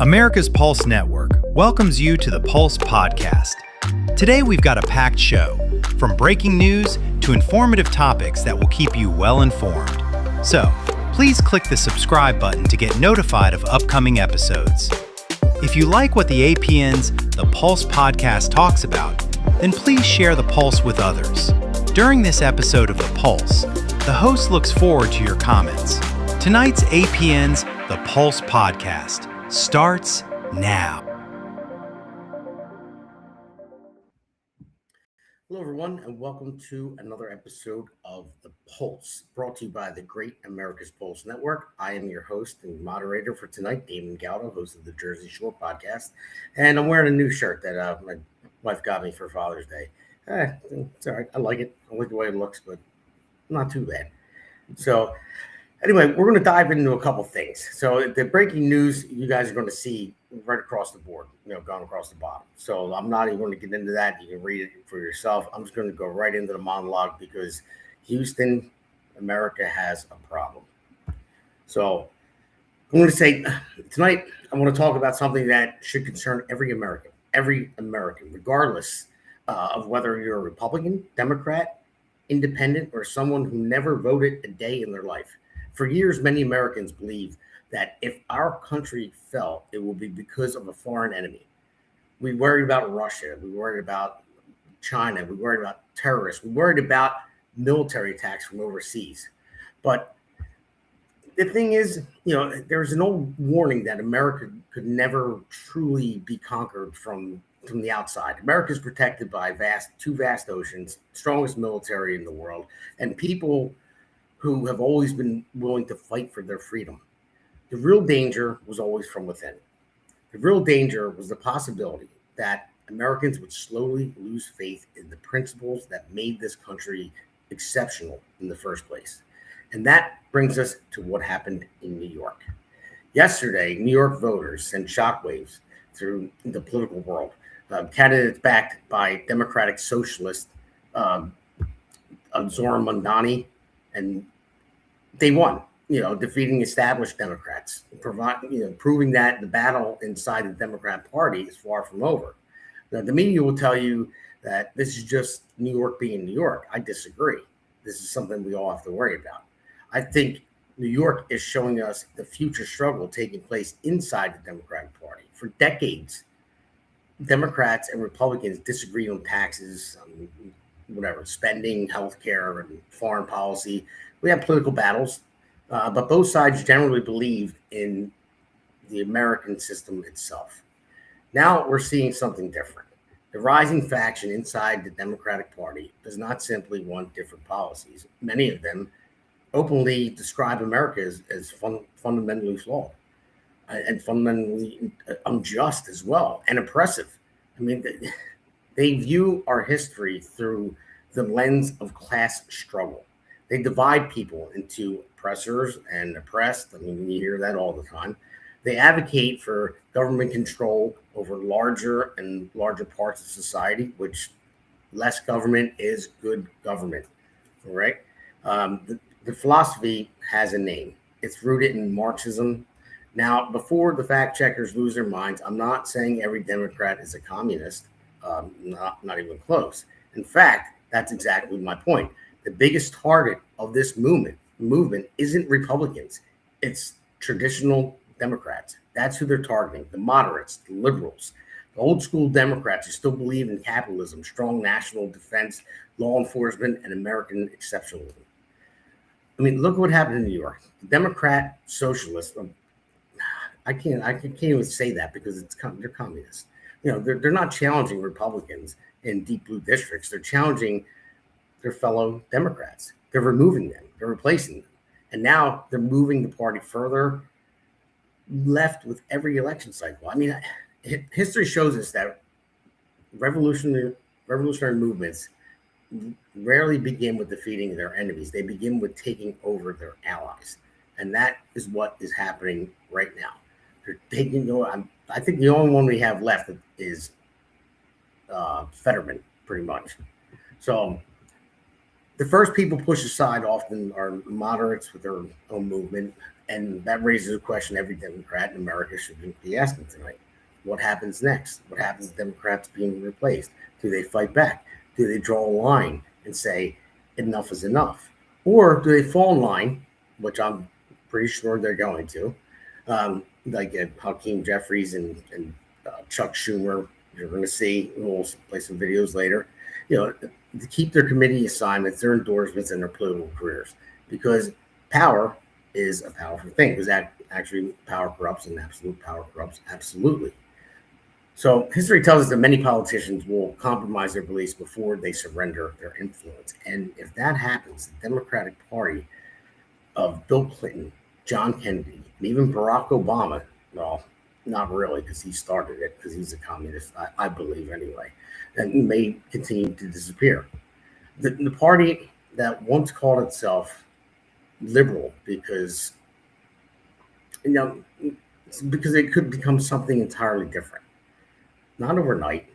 America's Pulse Network welcomes you to the Pulse Podcast. Today we've got a packed show, from breaking news to informative topics that will keep you well informed. So, please click the subscribe button to get notified of upcoming episodes. If you like what the APN's The Pulse Podcast talks about, then please share the Pulse with others. During this episode of The Pulse, the host looks forward to your comments. Tonight's APN's The Pulse Podcast starts now. Hello, everyone, and welcome to another episode of The Pulse, brought to you by the Great America's Pulse Network. I am your host and moderator for tonight, Damon, Galdo, host of the Jersey Shore podcast, and I'm wearing a new shirt that my wife got me for Father's Day. It's all right. I like it. I like the way it looks, but not too bad. So anyway, we're going to dive into a couple things. So the breaking news you guys are going to see right across the board, going across the bottom. So I'm not even going to get into that. You can read it for yourself. I'm just going to go right into the monologue because Houston, America has a problem. So I'm going to say tonight, I want to talk about something that should concern every American, regardless of whether you're a Republican, Democrat, independent, or someone who never voted a day in their life. For years, many Americans believed that if our country fell, it will be because of a foreign enemy. We worried about Russia. We worried about China. We worried about terrorists. We worried about military attacks from overseas. But the thing is, there's an old warning that America could never truly be conquered from the outside. America is protected by two vast oceans, strongest military in the world, and people who have always been willing to fight for their freedom. The real danger was always from within. The real danger was the possibility that Americans would slowly lose faith in the principles that made this country exceptional in the first place. And that brings us to what happened in New York. Yesterday, New York voters sent shockwaves through the political world. Candidates backed by Democratic Socialist Zohran Mamdani, and they won, defeating established Democrats, proving that the battle inside the Democrat Party is far from over. Now, the media will tell you that this is just New York being New York. I disagree. This is something we all have to worry about. I think New York is showing us the future struggle taking place inside the Democratic Party. For decades, Democrats and Republicans disagreed on taxes, spending, healthcare, and foreign policy. We had political battles, but both sides generally believed in the American system itself. Now we're seeing something different. The rising faction inside the Democratic Party does not simply want different policies. Many of them openly describe America as fundamentally flawed and fundamentally unjust as well, and oppressive. I mean, they view our history through the lens of class struggle. They divide people into oppressors and oppressed. I mean, you hear that all the time. They advocate for government control over larger and larger parts of society, which less government is good government, all right? The philosophy has a name. It's rooted in Marxism. Now, before the fact checkers lose their minds, I'm not saying every Democrat is a communist, not even close. In fact, that's exactly my point. The biggest target of this movement isn't Republicans. It's traditional Democrats. That's who they're targeting, the moderates, the liberals, the old school Democrats who still believe in capitalism, strong national defense, law enforcement, and American exceptionalism. I mean, look what happened in New York. The Democrat socialists, I can't even say that because they're communists. They're not challenging Republicans in deep blue districts. They're challenging their fellow Democrats. They're removing them. They're replacing them. And now they're moving the party further left with every election cycle. I mean, history shows us that revolutionary movements rarely begin with defeating their enemies. They begin with taking over their allies. And that is what is happening right now. They're taking over. I think the only one we have left is Fetterman, pretty much. So The first people pushed aside often are moderates with their own movement, and that raises a question every Democrat in America should be asking tonight. What happens next? What happens to Democrats being replaced? Do they fight back? Do they draw a line and say enough is enough? Or do they fall in line, which I'm pretty sure they're going to, like Hakeem Jeffries and Chuck Schumer, you're going to see, we'll play some videos later, to keep their committee assignments, their endorsements, and their political careers. Because power is a powerful thing, because actually power corrupts and absolute power corrupts absolutely. So history tells us that many politicians will compromise their beliefs before they surrender their influence. And if that happens, the Democratic Party of Bill Clinton, John Kennedy, and even Barack Obama, well, not really, because he started it, because he's a communist, I believe anyway, and may continue to disappear. The party that once called itself liberal because it could become something entirely different. Not overnight,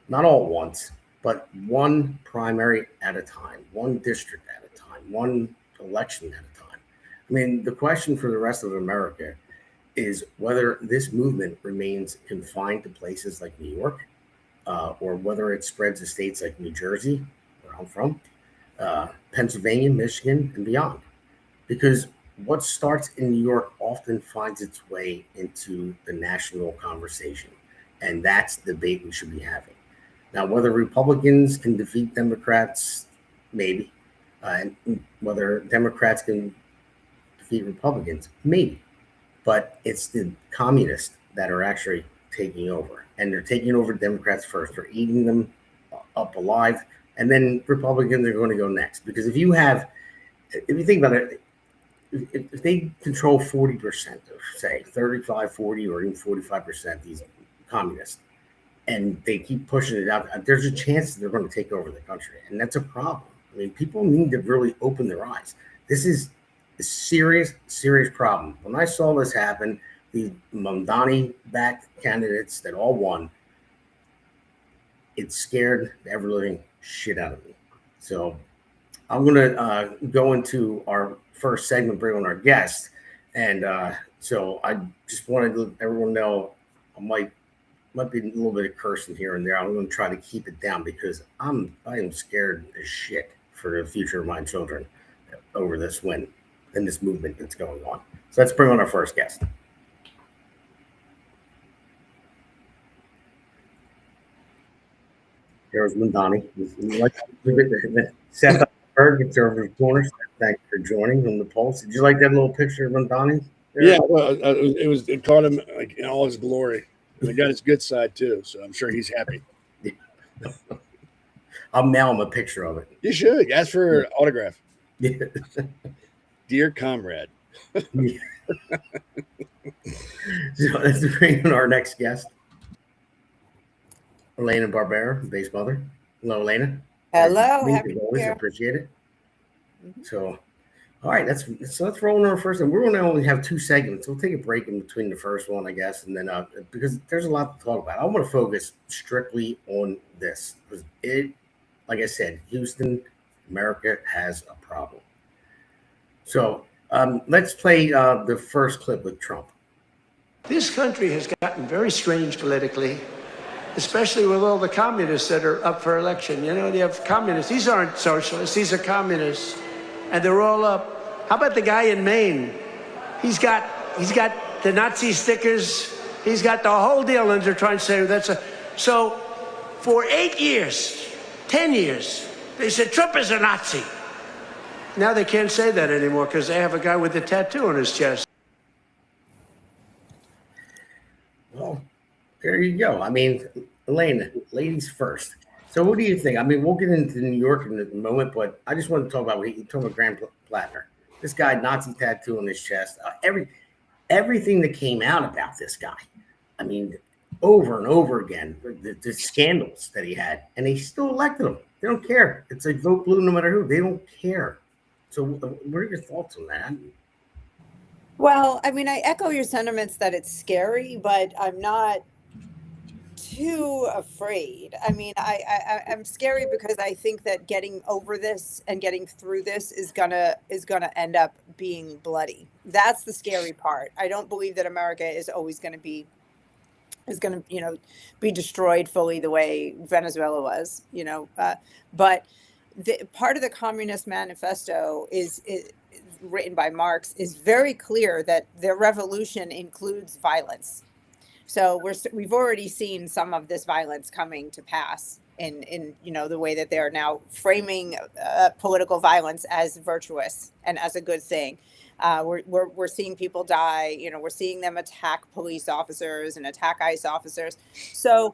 not all at once, but one primary at a time, one district at a time, one election at a time. I mean, the question for the rest of America is whether this movement remains confined to places like New York, or whether it spreads to states like New Jersey, where I'm from, Pennsylvania, Michigan, and beyond. Because what starts in New York often finds its way into the national conversation. And that's the debate we should be having. Now, whether Republicans can defeat Democrats, maybe. And whether Democrats can defeat Republicans, maybe. But it's the communists that are actually taking over. And they're taking over Democrats first. They're eating them up alive. And then Republicans are going to go next. Because if you think about it, if they control 40% of, say, 35, 40, or even 45%, these communists, and they keep pushing it out, there's a chance that they're going to take over the country. And that's a problem. I mean, people need to really open their eyes. This is a serious, serious problem. When I saw this happen, these Mamdani-backed candidates that all won, it scared the ever-living shit out of me. So I'm going to go into our first segment, bring on our guest. And so I just wanted to let everyone know I might be a little bit of cursing here and there. I'm going to try to keep it down because I am scared as shit for the future of my children over this win and this movement that's going on. So let's bring on our first guest. Here's Mamdani. Seth Eisenberg, conservative corner. Thanks for joining on the Pulse. Did you like that little picture of Mamdani? Yeah, well, it caught him like in all his glory. And it got his good side too, so I'm sure he's happy. I'll mail him a picture of it. You should ask for an autograph. Dear comrade. So let's bring in our next guest, Elana Barbera, base mother. Hello, Elana. Hello, happy to be here. Appreciate it. Mm-hmm. So, all right, let's roll on our first one. We're going to only have 2 segments. We'll take a break in between the first one, I guess, and then because there's a lot to talk about. I want to focus strictly on this because like I said, Houston, America has a problem. So let's play the first clip with Trump. This country has gotten very strange politically, especially with all the communists that are up for election. You know, they have communists. These aren't socialists. These are communists. And they're all up. How about the guy in Maine? He's got the Nazi stickers. He's got the whole deal, and they're trying to say so for 8 years, 10 years, they said Trump is a Nazi. Now they can't say that anymore because they have a guy with a tattoo on his chest. Well, there you go. I mean, Elana, ladies first. So what do you think? I mean, we'll get into New York in a moment, but I just want to talk about what you talking about Graham Plattner. This guy, Nazi tattoo on his chest. Everything that came out about this guy. I mean, over and over again, the scandals that he had, and they still elected him. They don't care. It's like vote blue no matter who. They don't care. So what are your thoughts on that? Well, I mean, I echo your sentiments that it's scary, but I'm not too afraid. I mean, I'm scary because I think that getting over this and getting through this is gonna end up being bloody. That's the scary part. I don't believe that America is always going to be be destroyed fully the way Venezuela was. But part of the Communist Manifesto is written by Marx is very clear that the revolution includes violence. So we've already seen some of this violence coming to pass in the way that they're now framing political violence as virtuous and as a good thing. We're seeing people die. We're seeing them attack police officers and attack ICE officers. So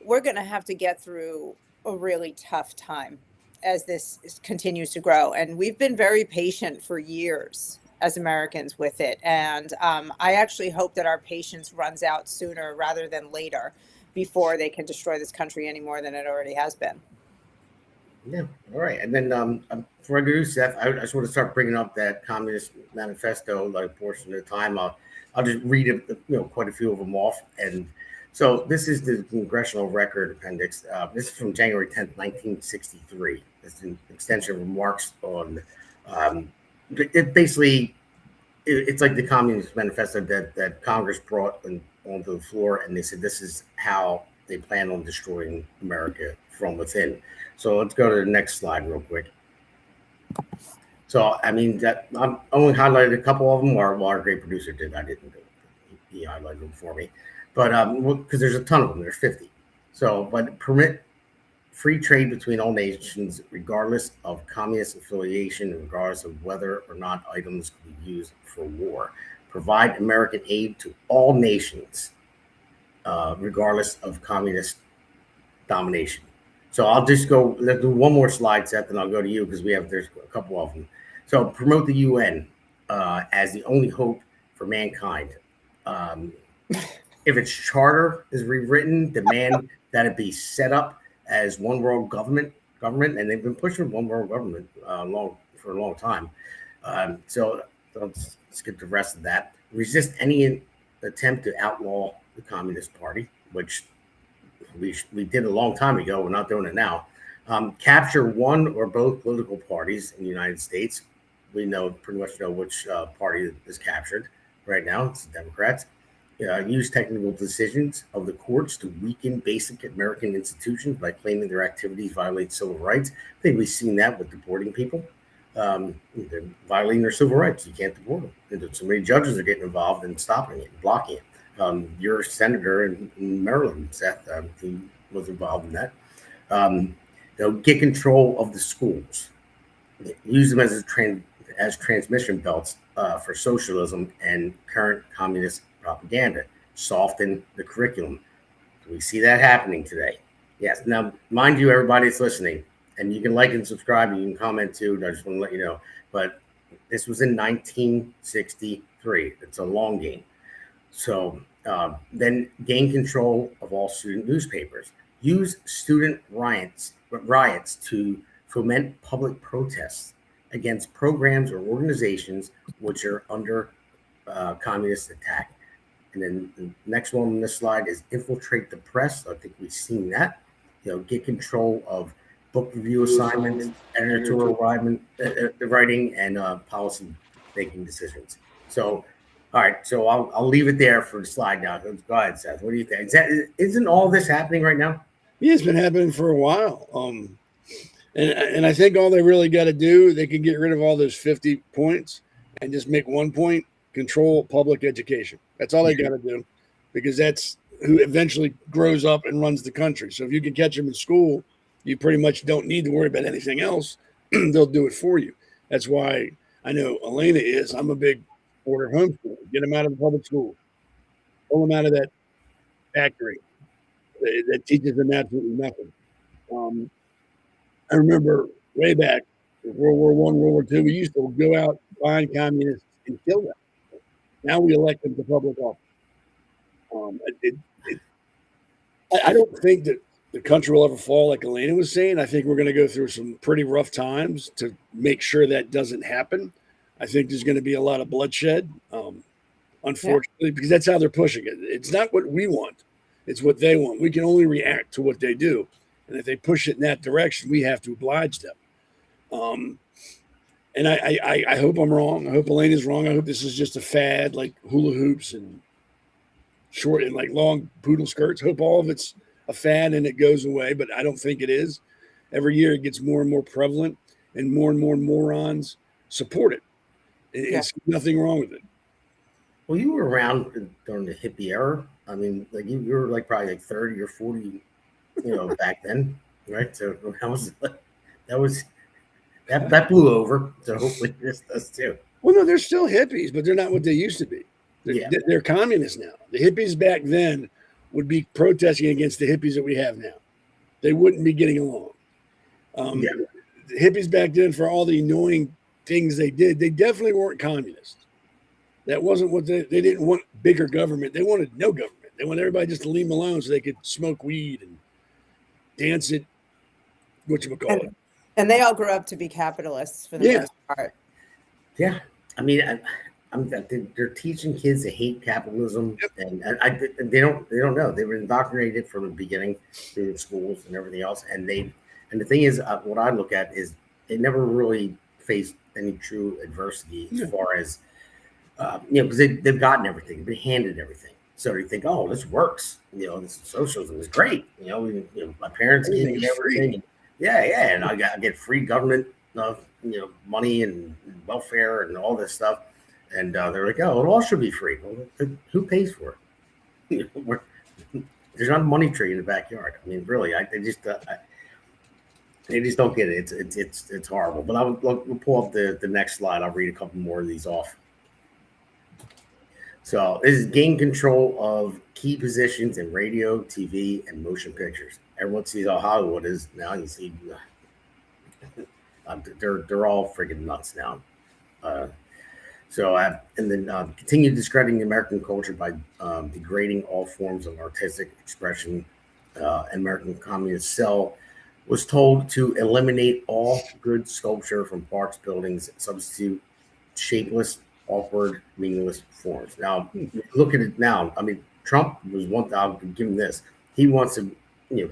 we're going to have to get through a really tough time as this continues to grow. And we've been very patient for years as Americans with it. And I actually hope that our patience runs out sooner rather than later before they can destroy this country any more than it already has been. Yeah. All right. And then before I do, Seth, I just want to start bringing up that Communist Manifesto, like a portion of the time. I'll just read it, quite a few of them off. And so this is the Congressional Record Appendix. This is from January 10th, 1963. It's an extension of remarks on it's like the Communist Manifesto that Congress brought onto the floor, and they said this is how they plan on destroying America from within. So let's go to the next slide real quick. So I mean that I'm only highlighted a couple of them, or our great producer did. I didn't do it. He highlighted them for me, but because there's a ton of them, there's 50. So, but permit free trade between all nations, regardless of communist affiliation, regardless of whether or not items could be used for war. Provide American aid to all nations, regardless of communist domination. So I'll just go, let's do one more slide, Seth, and I'll go to you because there's a couple of them. So promote the UN as the only hope for mankind. If its charter is rewritten, demand that it be set up as one world government, and they've been pushing one world government for a long time. So let's skip the rest of that. Resist any attempt to outlaw the Communist Party, which we did a long time ago. We're not doing it now. Capture one or both political parties in the United States. We pretty much know which party is captured right now. It's the Democrats. Use technical decisions of the courts to weaken basic American institutions by claiming their activities violate civil rights. I think we've seen that with deporting people. They're violating their civil rights. You can't deport them. And so many judges are getting involved in stopping it, blocking it. Your senator in Maryland, Seth, who was involved in that. They'll get control of the schools. Use them as transmission belts for socialism and current communist propaganda. Soften the curriculum. We see that happening today. Yes. Now, mind you, everybody that's listening, and you can like and subscribe, and you can comment too. I just want to let you know. But this was in 1963. It's a long game. So then gain control of all student newspapers. Use student riots to foment public protests against programs or organizations which are under communist attack. And then the next one on this slide is infiltrate the press. I think we've seen that. Get control of book review assignments, editorial writing, and policy making decisions. So, all right. So I'll leave it there for the slide now. Go ahead, Seth. What do you think? Isn't all this happening right now? Yeah, it's been happening for a while. And I think all they really got to do, they can get rid of all those 50 points and just make 1 point, control public education. That's all they got to do, because that's who eventually grows up and runs the country. So if you can catch them in school, you pretty much don't need to worry about anything else. They'll do it for you. That's why I know Elana is. I'm a big order homeschool. Get them out of the public school. Pull them out of that factory that teaches them absolutely nothing. I remember way back, World War I, World War II, we used to go out, find communists, and kill them. Now we elect them to public office. I don't think that the country will ever fall, like Elana was saying. I think we're going to go through some pretty rough times to make sure that doesn't happen. I think there's going to be a lot of bloodshed, unfortunately, because that's how they're pushing it. It's not what we want. It's what they want. We can only react to what they do. And if they push it in that direction, we have to oblige them. And I hope I'm wrong. I hope Elena's wrong. I hope this is just a fad, like hula hoops and short and like long poodle skirts. Hope all of it's a fad and it goes away, but I don't think it is. Every year it gets more and more prevalent, and more morons support it. It's nothing wrong with it. Well, you were around during the hippie era. I mean, like you were like probably like 30 or 40, back then, right? So that blew over. So hopefully this does too. Well, no, they're still hippies, but they're not what they used to be. They're communists now. The hippies back then would be protesting against the hippies that we have now. They wouldn't be getting along. The hippies back then, for all the annoying things they did, they definitely weren't communists. That wasn't what they didn't want. Bigger government. They wanted no government. They wanted everybody just to leave them alone so they could smoke weed and dance at whatchamacallit. And they all grew up to be capitalists for the most part. Yeah. I mean, they're teaching kids to hate capitalism, and they don't know. They were indoctrinated from the beginning through the schools and everything else. And the thing is, what I look at is they never really faced any true adversity as far as because they've gotten everything, they've been handed everything. So they think, oh, this works. This socialism is great. My parents gave me everything. And I get free government, money and welfare and all this stuff. And they're like, oh, it all should be free. Well, who pays for it? There's not a money tree in the backyard. I mean, really, they just don't get it. It's horrible. But we'll pull up the next slide. I'll read a couple more of these off. So this is gain control of key positions in radio, TV, and motion pictures. Everyone sees how Hollywood is now. You see, they're all freaking nuts now. And then continue discrediting American culture by degrading all forms of artistic expression. American Communist Cell was told to eliminate all good sculpture from parks, buildings, substitute shapeless, awkward, meaningless forms. Now, look at it now. I mean, Trump was one. I'll give him this. He wants to,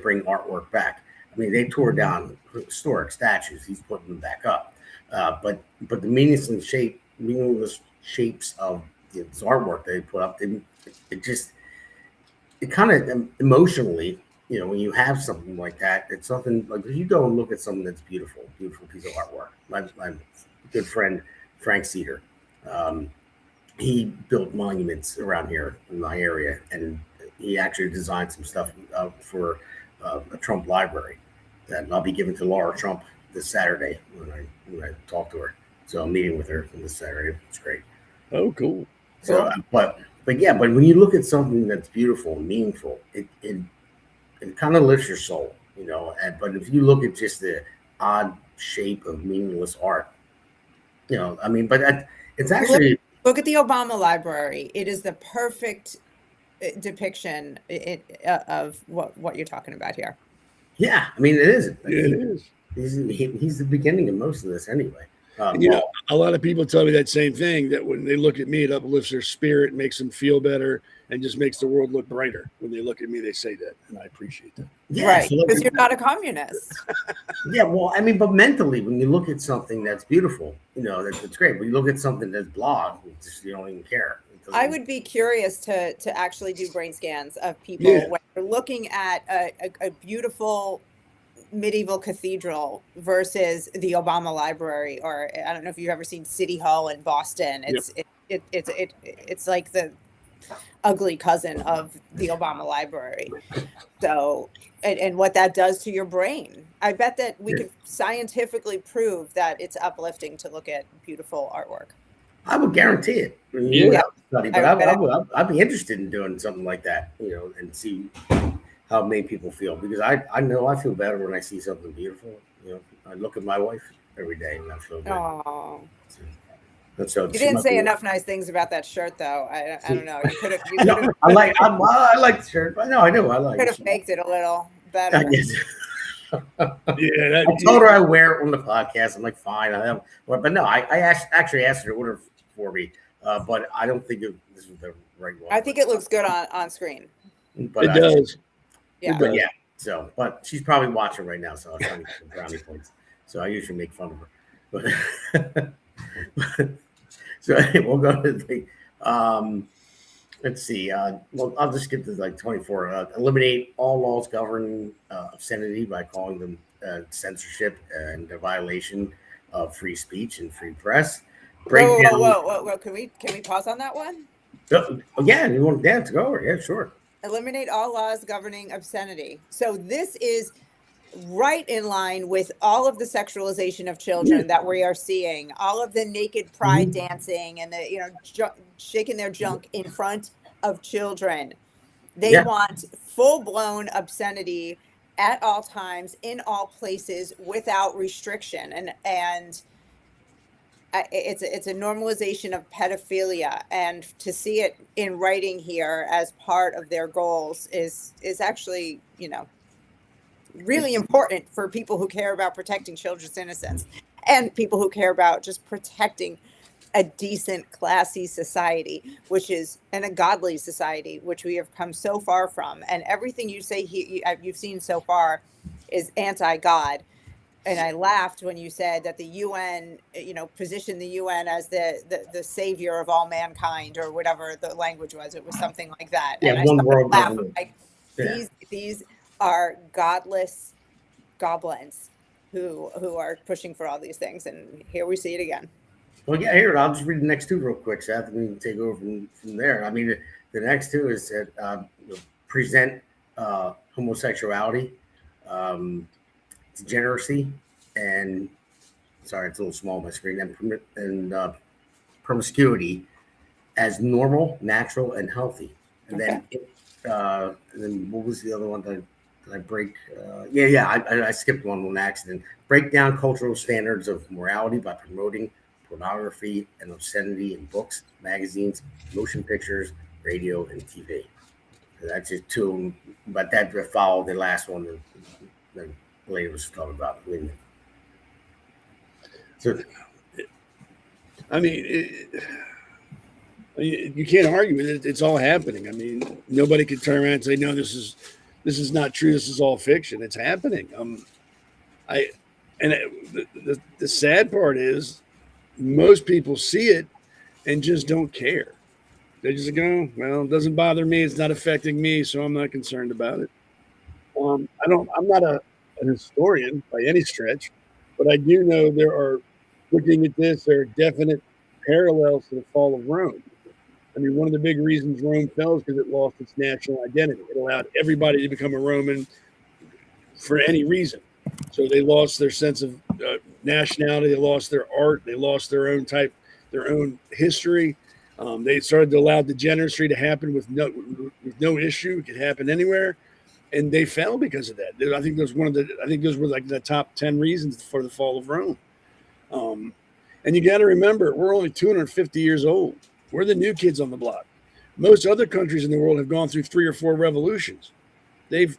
bring artwork back. I mean, they tore down historic statues. He's putting them back up. But the meaningless shapes of this artwork they put up, it kind of emotionally, when you have something like that, it's something like if you go and look at something that's beautiful piece of artwork. My good friend Frank Cedar, he built monuments around here in my area, and he actually designed some stuff for a Trump library that I'll be giving to Laura Trump this Saturday when I talk to her. So I'm meeting with her this Saturday. It's great. Oh, cool. So, but when you look at something that's beautiful and meaningful, it kind of lifts your soul, but if you look at just the odd shape of meaningless art, but it's actually look at the Obama Library. It is the perfect depiction of what you're talking about here. Yeah, I mean, it is. It is. He's the beginning of most of this anyway. A lot of people tell me that same thing, that when they look at me, it uplifts their spirit, makes them feel better, and just makes the world look brighter. When they look at me, they say that, and I appreciate that. Yeah, right, because you're not a communist. Yeah, well, I mean, but mentally, when you look at something that's beautiful, that's great. But you look at something that's blah, you don't even care. I would be curious to actually do brain scans of people when they're looking at a beautiful medieval cathedral versus the Obama Library, or I don't know if you've ever seen City Hall in Boston. It's like the ugly cousin of the Obama Library. So, and what that does to your brain. I bet that we could scientifically prove that it's uplifting to look at beautiful artwork. I would guarantee it. But I'd be interested in doing something like that, and see how it made people feel, because I know I feel better when I see something beautiful. I look at my wife every day and I feel good. Oh, so you didn't say enough nice things about that shirt, though. I don't know. You could have. I like the shirt, but no, I do. I like. Could have faked it a little better. I told her I wear it on the podcast. I'm like, fine, but no, I actually asked her to order for me, but I don't think this was the right one. I think it looks good on screen. But It does. Yeah. It but does. yeah. So, but she's probably watching right now, so I was trying to get some brownie points. So I usually make fun of her. But so we'll go to the let's see. Well, I'll just skip to like 24. Eliminate all laws governing obscenity by calling them censorship and a violation of free speech and free press. Break down. Whoa. Can we pause on that one? Again, you want Dan to go over? Yeah, sure. Eliminate all laws governing obscenity. So this is right in line with all of the sexualization of children that we are seeing, all of the naked pride dancing and the shaking their junk in front of children. They want full-blown obscenity at all times, in all places, without restriction, and it's a normalization of pedophilia, and to see it in writing here as part of their goals is actually really important for people who care about protecting children's innocence and people who care about just protecting a decent, classy society, and a godly society, which we have come so far from. And everything you say you've seen so far is anti-God. And I laughed when you said that the UN, positioned the UN as the savior of all mankind, or whatever the language was. It was something like that. Yeah, and one I world laughed, government. like, these are godless goblins who are pushing for all these things, and here we see it again. Well, yeah, here, I'll just read the next two real quick, Seth, and we can take over from there. I mean, the next two is that present homosexuality, degeneracy, and sorry, it's a little small on my screen, and promiscuity as normal, natural, and healthy. And then what was the other one that I break? I skipped one on accident. Break down cultural standards of morality by promoting pornography and obscenity in books, magazines, motion pictures, radio, and TV. So that's just two of them, but that followed the last one that later was talking about. So, I mean, you can't argue with it. It's all happening. I mean, nobody can turn around and say, no, this is not true. This is all fiction. It's happening. The sad part is most people see it and just don't care. They just go, well, it doesn't bother me. It's not affecting me, so I'm not concerned about it. I'm not an historian by any stretch, but I do know looking at this, there are definite parallels to the fall of Rome. I mean, one of the big reasons Rome fell is because it lost its national identity. It allowed everybody to become a Roman for any reason. So they lost their sense of nationality. They lost their art. They lost their own history. They started to allow degeneracy to happen with no issue. It could happen anywhere, and they fell because of that. I think those were like the top 10 reasons for the fall of Rome. And you got to remember, we're only 250 years old. We're the new kids on the block. Most other countries in the world have gone through 3 or 4 revolutions. They've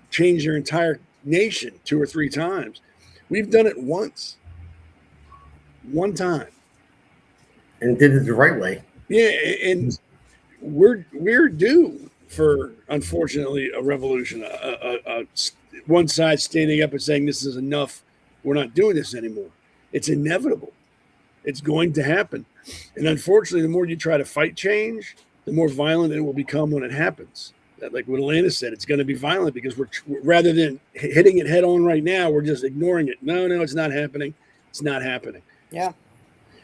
changed their entire nation 2 or 3 times. We've done it once. One time. And did it the right way. Yeah, and we're due for, unfortunately, a revolution. One side standing up and saying this is enough. We're not doing this anymore. It's inevitable. It's going to happen. And unfortunately, the more you try to fight change, the more violent it will become when it happens. Like what Elana said, it's going to be violent because we're rather than hitting it head on right now, we're just ignoring it. No, it's not happening. It's not happening. Yeah.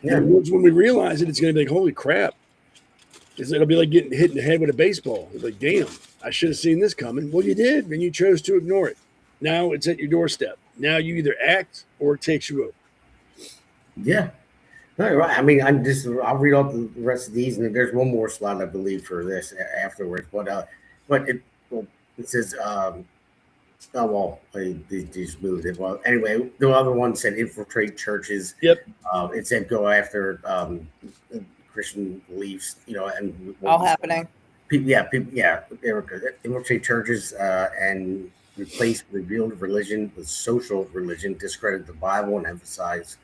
And when we realize it, it's going to be like, holy crap. It'll be like getting hit in the head with a baseball. It's like, damn, I should have seen this coming. Well, you did, and you chose to ignore it. Now it's at your doorstep. Now you either act or it takes you over. Yeah. No, you're right. I mean, I'll read all the rest of these, and there's one more slide, I believe, for this afterwards. But it says, they just moved it. Well, anyway, the other one said infiltrate churches. Yep. It said go after Christian beliefs, and all happening. Infiltrate churches and replace revealed religion with social religion, discredit the Bible, and emphasize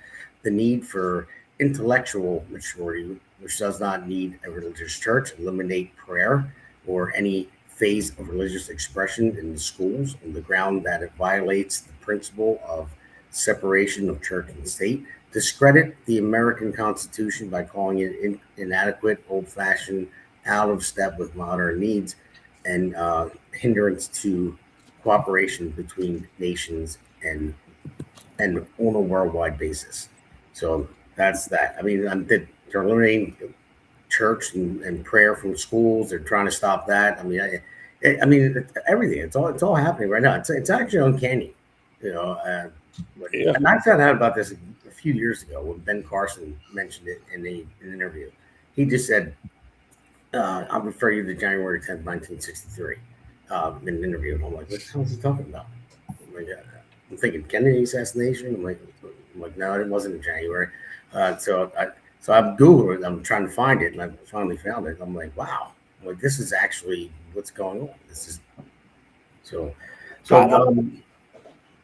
the need for intellectual maturity, which does not need a religious church, eliminate prayer or any phase of religious expression in the schools on the ground that it violates the principle of separation of church and state, discredit the American Constitution by calling it inadequate, old-fashioned, out of step with modern needs, and hindrance to cooperation between nations and on a worldwide basis. So that's that. I mean, they're eliminating church and prayer from schools. They're trying to stop that. I mean, everything. It's all happening right now. It's actually uncanny, you know. Yeah. And I found out about this a few years ago when Ben Carson mentioned it in an interview. He just said, "I'll refer you to January 10th, 1963." In an interview, and I'm like, "What the hell is he talking about?" I'm thinking Kennedy assassination. I'm like, no, it wasn't in January. So I'm Googling it. I'm trying to find it, and I finally found it. I'm like, wow, like this is actually what's going on. This is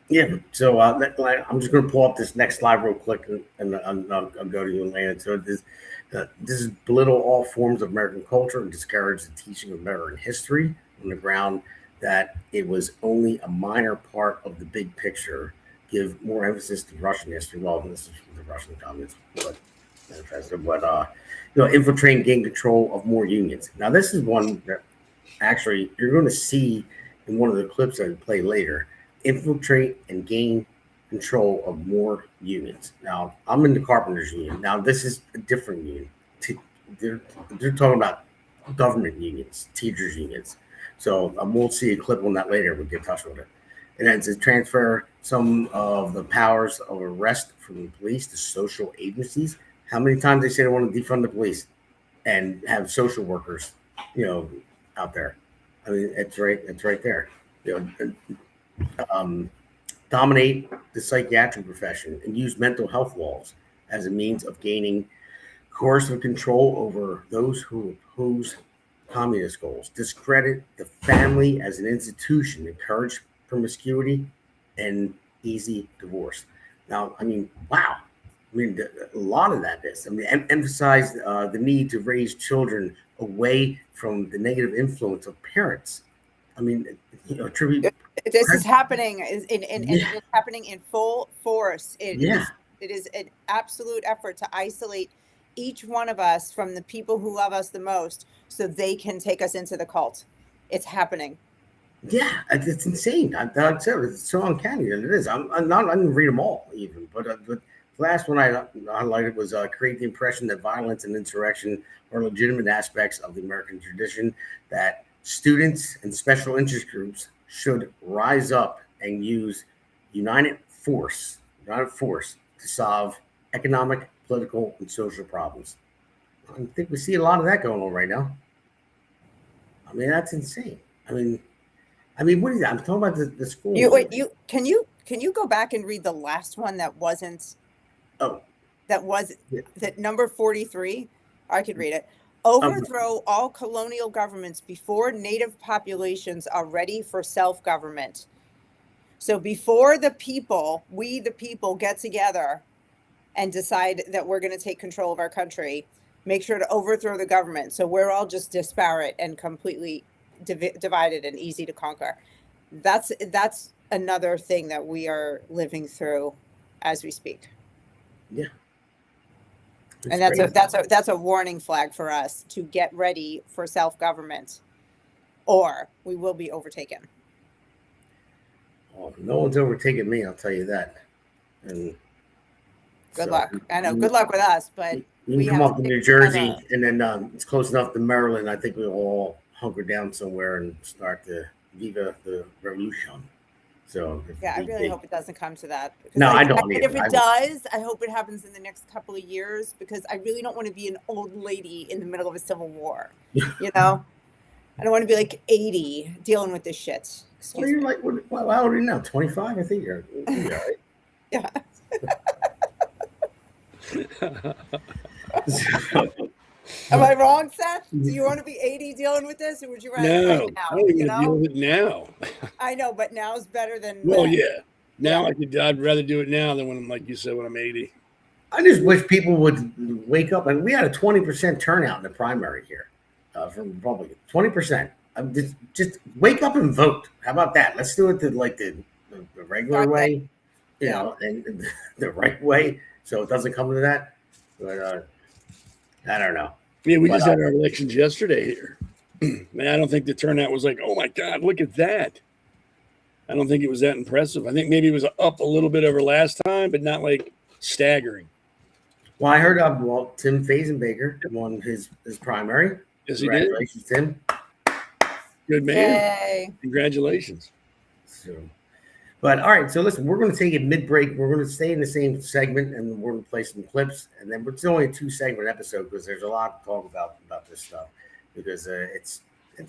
yeah. So I'm just going to pull up this next slide real quick, and I'll go to you, Elana. So this is belittle all forms of American culture and discourage the teaching of American history on the ground that it was only a minor part of the big picture. Give more emphasis to Russian history. Well, this is the Russian Communist Manifesto, but infiltrate and gain control of more unions. Now, this is one that actually you're going to see in one of the clips I play later. Infiltrate and gain control of more unions. Now, I'm in the carpenters union. Now, this is a different union. They're talking about government unions, teachers unions. So we'll see a clip on that later. We'll get in touch with it. And then to transfer some of the powers of arrest from the police to social agencies. How many times they say they want to defund the police and have social workers, out there? I mean, it's right there. Dominate the psychiatric profession and use mental health laws as a means of gaining coercive control over those who oppose communist goals. Discredit the family as an institution. Encourage promiscuity and easy divorce. Now, I mean, wow. I mean, a lot of that is. I mean, emphasize the need to raise children away from the negative influence of parents. I mean, attribute. This is happening. It's happening in full force. It is an absolute effort to isolate each one of us from the people who love us the most, so they can take us into the cult. It's happening. Yeah, it's insane. I said it's so uncanny, and it is. I didn't read them all even, but the last one I highlighted was create the impression that violence and insurrection are legitimate aspects of the American tradition, that students and special interest groups should rise up and use united force to solve economic, political, and social problems. I think we see a lot of that going on right now. I mean, that's insane. I mean, what is that? I'm talking about the school. Can you go back and read the last one that wasn't? Oh, that number 43. I could read it. Overthrow all colonial governments before native populations are ready for self-government. So before we the people get together and decide that we're going to take control of our country, make sure to overthrow the government. So we're all just disparate and completely divided and easy to conquer. That's another thing that we are living through as we speak. Yeah. And that's a warning flag for us to get ready for self-government, or we will be overtaken. Oh, no one's overtaken me, I'll tell you that. And good luck. I know. Good luck with us, but we can come up to New Jersey, and then it's close enough to Maryland. I think we'll all hunker down somewhere and start to viva the revolution. So yeah, I really hope it doesn't come to that. No, I don't. If it does, I hope it happens in the next couple of years, because I really don't want to be an old lady in the middle of a civil war. I don't want to be like 80 dealing with this shit. Well, you're like, how old are you now? 25, I think you're right. Yeah. Am I wrong, Seth? Do you want to be 80 dealing with this, or would you rather right now? I don't even deal with it now. I know, but now is better than. Well, yeah. Now I'd rather do it now than when I'm, like you said, when I'm 80. I just wish people would wake up. And we had a 20% turnout in the primary here from Republicans. 20%. I'm just wake up and vote. How about that? Let's do it the regular way, and the right way, so it doesn't come to that. But I don't know. Yeah, we just had our elections yesterday here. Man, I don't think the turnout was like, oh my God, look at that. I don't think it was that impressive. I think maybe it was up a little bit over last time, but not like staggering. Well, I heard Tim Eisenberg won his primary. Yes, he did. Congratulations, Tim. Good man. Yay. Congratulations. But all right, so listen, we're going to take a mid-break. We're going to stay in the same segment, and we're going to play some clips. And then it's only a 2-segment episode because there's a lot to talk about this stuff because it's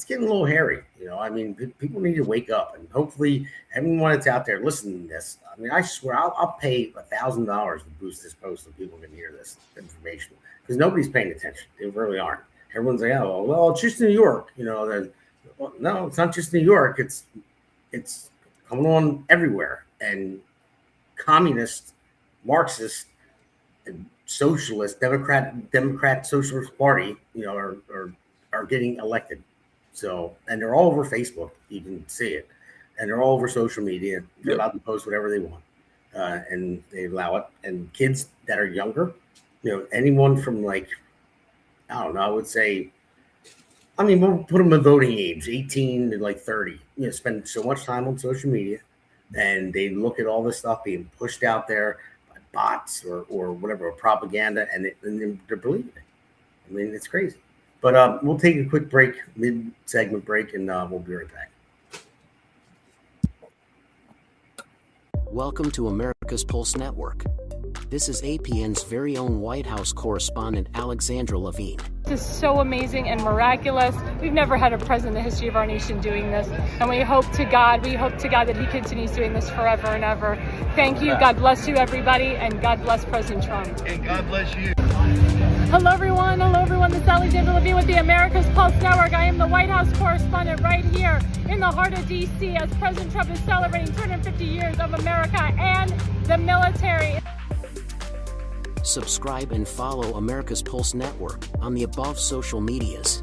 getting a little hairy. I mean, people need to wake up, and hopefully everyone that's out there listening to this. I mean, I swear I'll pay $1,000 to boost this post so people can hear this information because nobody's paying attention. They really aren't. Everyone's like, oh, well, it's just New York. Well, no, it's not just New York. It's coming on everywhere. And communist, Marxist, and socialist, Democrat Socialist Party, are getting elected. So, and they're all over Facebook. You can see it. And they're all over social media. They're allowed to post whatever they want. And they allow it. And kids that are younger, anyone from I don't know, I would say, we'll put them in voting age, 18 to 30. Spend so much time on social media, and they look at all this stuff being pushed out there by bots or whatever, propaganda, and they're believing it. I mean, it's crazy. But we'll take a quick break, mid-segment break, and we'll be right back. Welcome to America's Pulse Network. This is APN's very own White House correspondent, Alexandra Levine. This is so amazing and miraculous. We've never had a president in the history of our nation doing this. And we hope to God that he continues doing this forever and ever. Thank you. God bless you, everybody. And God bless President Trump. And God bless you. Hello, everyone. This is Alexandra Levine with the America's Pulse Network. I am the White House correspondent right here in the heart of D.C. as President Trump is celebrating 250 years of America and the military. Subscribe and follow America's Pulse Network on the above social medias.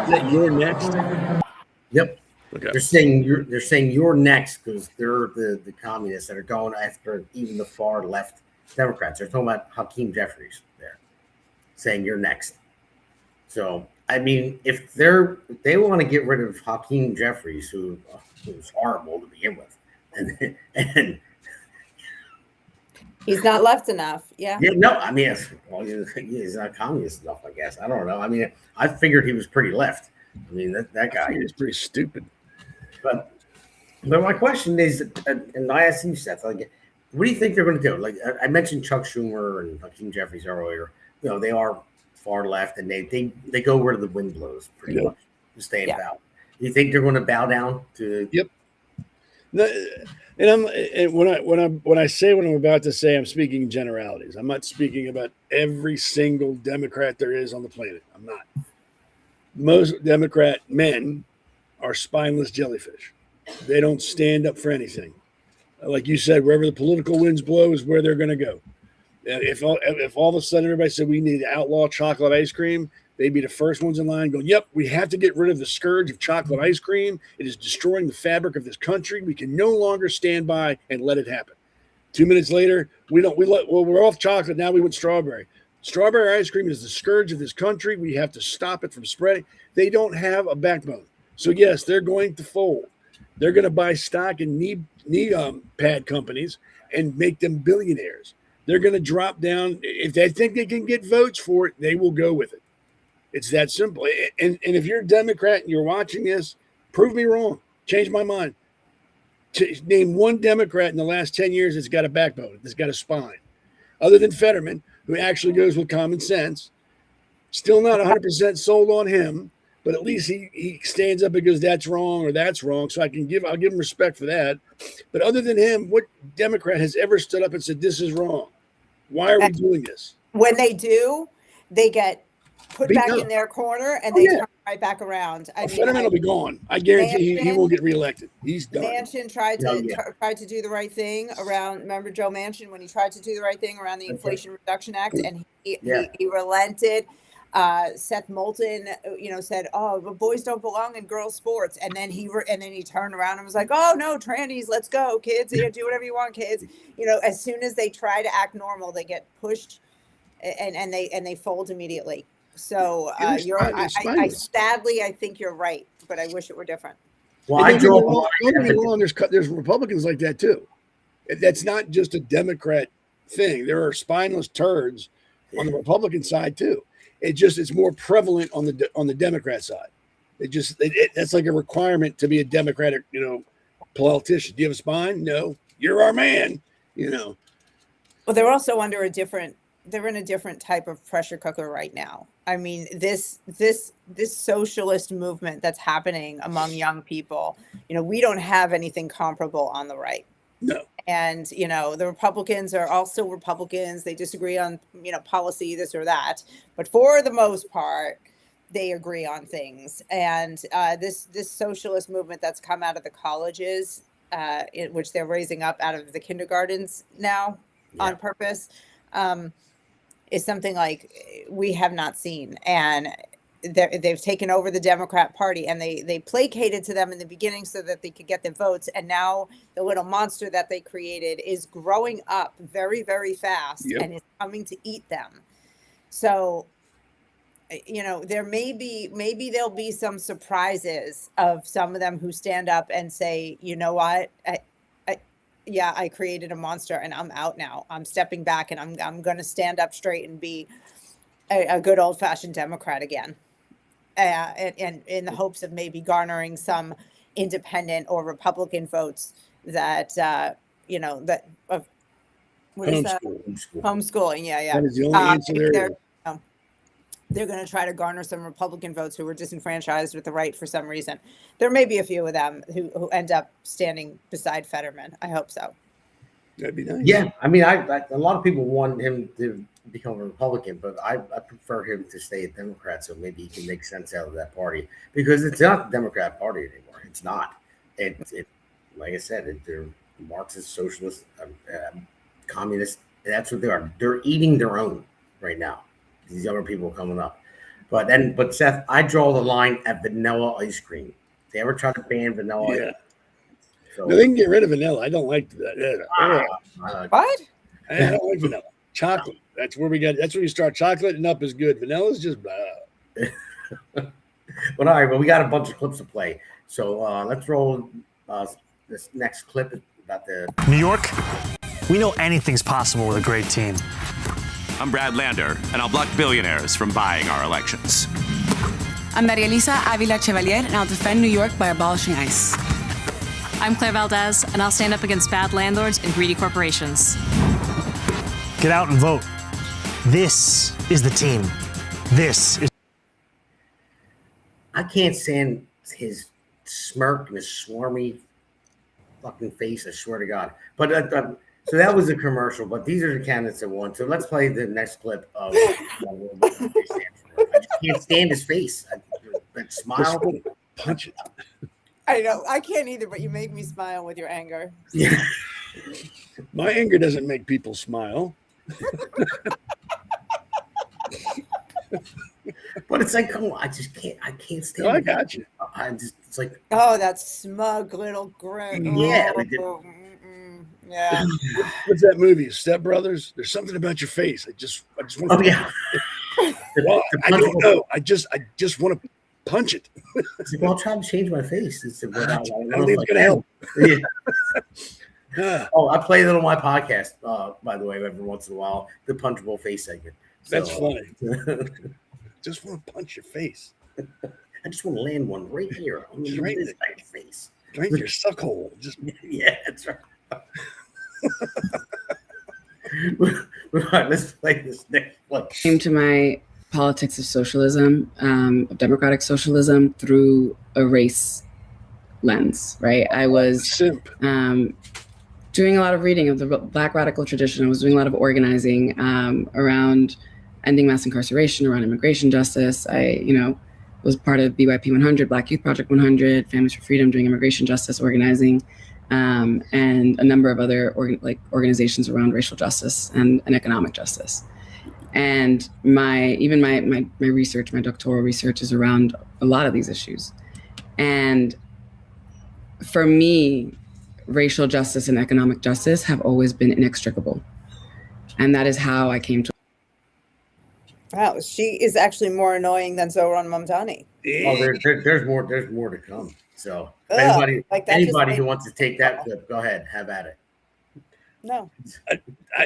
Is that you're next? Yep. Okay. They're saying you're next because they're the communists that are going after even the far left Democrats. They're talking about Hakeem Jeffries there, saying you're next. So I mean, if they want to get rid of Hakeem Jeffries, who's horrible to begin with, and He's not left enough. Yeah. No, I mean, he's not communist enough, I guess. I don't know. I mean, I figured he was pretty left. I mean, that guy is pretty stupid. But my question is, and I asked you, Seth, what do you think they're going to do? I mentioned Chuck Schumer and Hakeem Jeffries earlier. They are far left, and they go where the wind blows, pretty much, to stay in power. Do you think they're going to bow down to? Yep. When I say what I'm about to say, I'm speaking in generalities. I'm not speaking about every single Democrat there is on the planet. I'm not. Most Democrat men are spineless jellyfish. They don't stand up for anything. Like you said, wherever the political winds blow is where they're going to go. If all of a sudden everybody said we need to outlaw chocolate ice cream, they'd be the first ones in line going, yep, we have to get rid of the scourge of chocolate ice cream. It is destroying the fabric of this country. We can no longer stand by and let it happen. 2 minutes later, we're off chocolate. Now we want strawberry. Strawberry ice cream is the scourge of this country. We have to stop it from spreading. They don't have a backbone. So yes, they're going to fold. They're going to buy stock in knee pad companies and make them billionaires. They're going to drop down. If they think they can get votes for it, they will go with it. It's that simple. And if you're a Democrat and you're watching this, prove me wrong. Change my mind. Name one Democrat in the last 10 years that's got a backbone, that's got a spine. Other than Fetterman, who actually goes with common sense. Still not 100% sold on him, but at least he stands up and goes, that's wrong or that's wrong. So I'll give him respect for that. But other than him, what Democrat has ever stood up and said, this is wrong? Why are we doing this? When they do, they get put back in their corner and they turn right back around. Fetterman will be gone. I guarantee he won't get reelected. He's done. Manchin tried to do the right thing around. Remember Joe Manchin when he tried to do the right thing around the Inflation Reduction Act, and he relented. Seth Moulton, said, "Oh, but boys don't belong in girls' sports," and then he turned around and was like, "Oh no, trannies, let's go, kids! Do whatever you want, kids." As soon as they try to act normal, they get pushed, and they fold immediately. So sadly, I think you're right, but I wish it were different. Well, don't get me wrong. There's Republicans like that too. That's not just a Democrat thing. There are spineless turds on the Republican side too. It's more prevalent on the Democrat side. That's like a requirement to be a Democratic, politician. Do you have a spine? No. You're our man. Well, they're also they're in a different type of pressure cooker right now. I mean, this socialist movement that's happening among young people, we don't have anything comparable on the right. No. And, the Republicans are also Republicans. They disagree on, policy, this or that. But for the most part, they agree on things. And this socialist movement that's come out of the colleges, which they're raising up out of the kindergartens now on purpose, is something like we have not seen. And they've taken over the Democrat Party, and they placated to them in the beginning so that they could get the votes. And now the little monster that they created is growing up very, very fast and is coming to eat them. So, there maybe there'll be some surprises of some of them who stand up and say, you know what, I created a monster and I'm out now. I'm stepping back and I'm going to stand up straight and be a good old fashioned Democrat again. And in the hopes of maybe garnering some independent or Republican votes that, what is that? Homeschooling. Yeah. That is the only answer there. They're going to try to garner some Republican votes who were disenfranchised with the right for some reason. There may be a few of them who end up standing beside Fetterman. I hope so. That'd be nice. Yeah. I mean, a lot of people want him to become a Republican, but I prefer him to stay a Democrat, so maybe he can make sense out of that party, because it's not the Democrat Party anymore. It's not. It like I said, they're Marxist, socialist, communist. That's what they are. They're eating their own right now. These younger people coming up. But Seth, I draw the line at vanilla ice cream. They ever try to ban vanilla ice cream? So, no, they can get rid of vanilla. I don't like that. What? I don't like vanilla. Chocolate. That's where you start. Chocolate and up is good. Vanilla is just blah. But all right, well, we got a bunch of clips to play. So let's roll this next clip about the New York. We know anything's possible with a great team. I'm Brad Lander, and I'll block billionaires from buying our elections. I'm Maria Elisa Avila Chevalier, and I'll defend New York by abolishing ICE. I'm Claire Valdez, and I'll stand up against bad landlords and greedy corporations. Get out and vote. This is the team. This is... I can't stand his smirk and his swarmy fucking face, I swear to God. But so that was a commercial, but these are the candidates that won. So let's play the next clip of I just can't stand his face. That smile. Punch it. I know. I can't either, but you make me smile with your anger. Yeah. My anger doesn't make people smile. But it's like, come on, I can't stand it. I got you. It's like, oh, that smug little grin. Yeah. Yeah. What's that movie? Step Brothers? There's something about your face. I just want to. Oh yeah. Well, I don't know. I just want to punch it. Well, I'll try to change my face. I don't think it's gonna help. Yeah. Oh, I play that on my podcast, by the way, every once in a while. The punchable face segment. That's funny. Just want to punch your face. I just want to land one right here on your face. Right in your suck hole. Just yeah, that's right. Right, let's play this next one. Came to my politics of socialism, of democratic socialism, through a race lens, right? I was doing a lot of reading of the Black radical tradition. I was doing a lot of organizing around ending mass incarceration, around immigration justice. I, was part of BYP 100, Black Youth Project 100, Families for Freedom, doing immigration justice organizing, and a number of other organizations around racial justice and economic justice. And my research, my doctoral research, is around a lot of these issues. And for me, racial justice and economic justice have always been inextricable. And that is how I came to. Wow, she is actually more annoying than Zohran Mamdani. Oh, there's more to come. So if anybody who wants to take that clip, go ahead, have at it. No.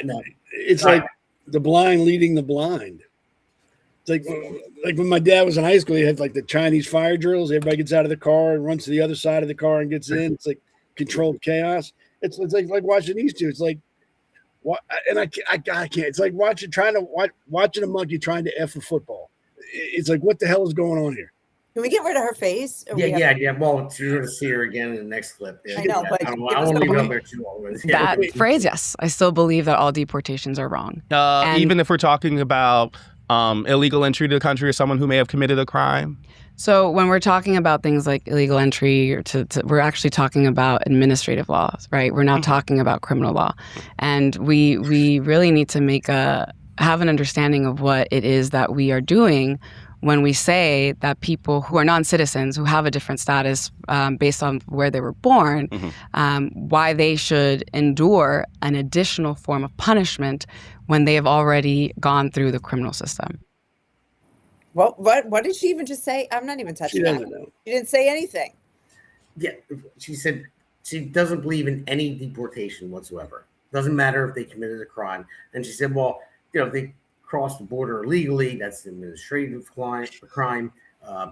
No. It's like the blind leading the blind. It's like when my dad was in high school, he had like the Chinese fire drills. Everybody gets out of the car and runs to the other side of the car and gets in. It's like controlled chaos. It's like watching these two. It's like, and I can't. It's like watching a monkey trying to F a football. It's like, what the hell is going on here? Can we get rid of her face? Yeah. Well, you're going to see her again in the next clip. Yeah, I know, but I won't leave it up there too long. That phrase, yes. I still believe that all deportations are wrong. Even if we're talking about illegal entry to the country or someone who may have committed a crime? So when we're talking about things like illegal entry, we're actually talking about administrative laws, right? We're not talking about criminal law. And we really need to have an understanding of what it is that we are doing when we say that people who are non-citizens, who have a different status based on where they were born, why they should endure an additional form of punishment when they have already gone through the criminal system. What did she even just say? I'm not even touching that. She didn't say anything. Yeah, she said she doesn't believe in any deportation whatsoever. Doesn't matter if they committed a crime. And she said, well, if they crossed the border illegally, that's an administrative crime.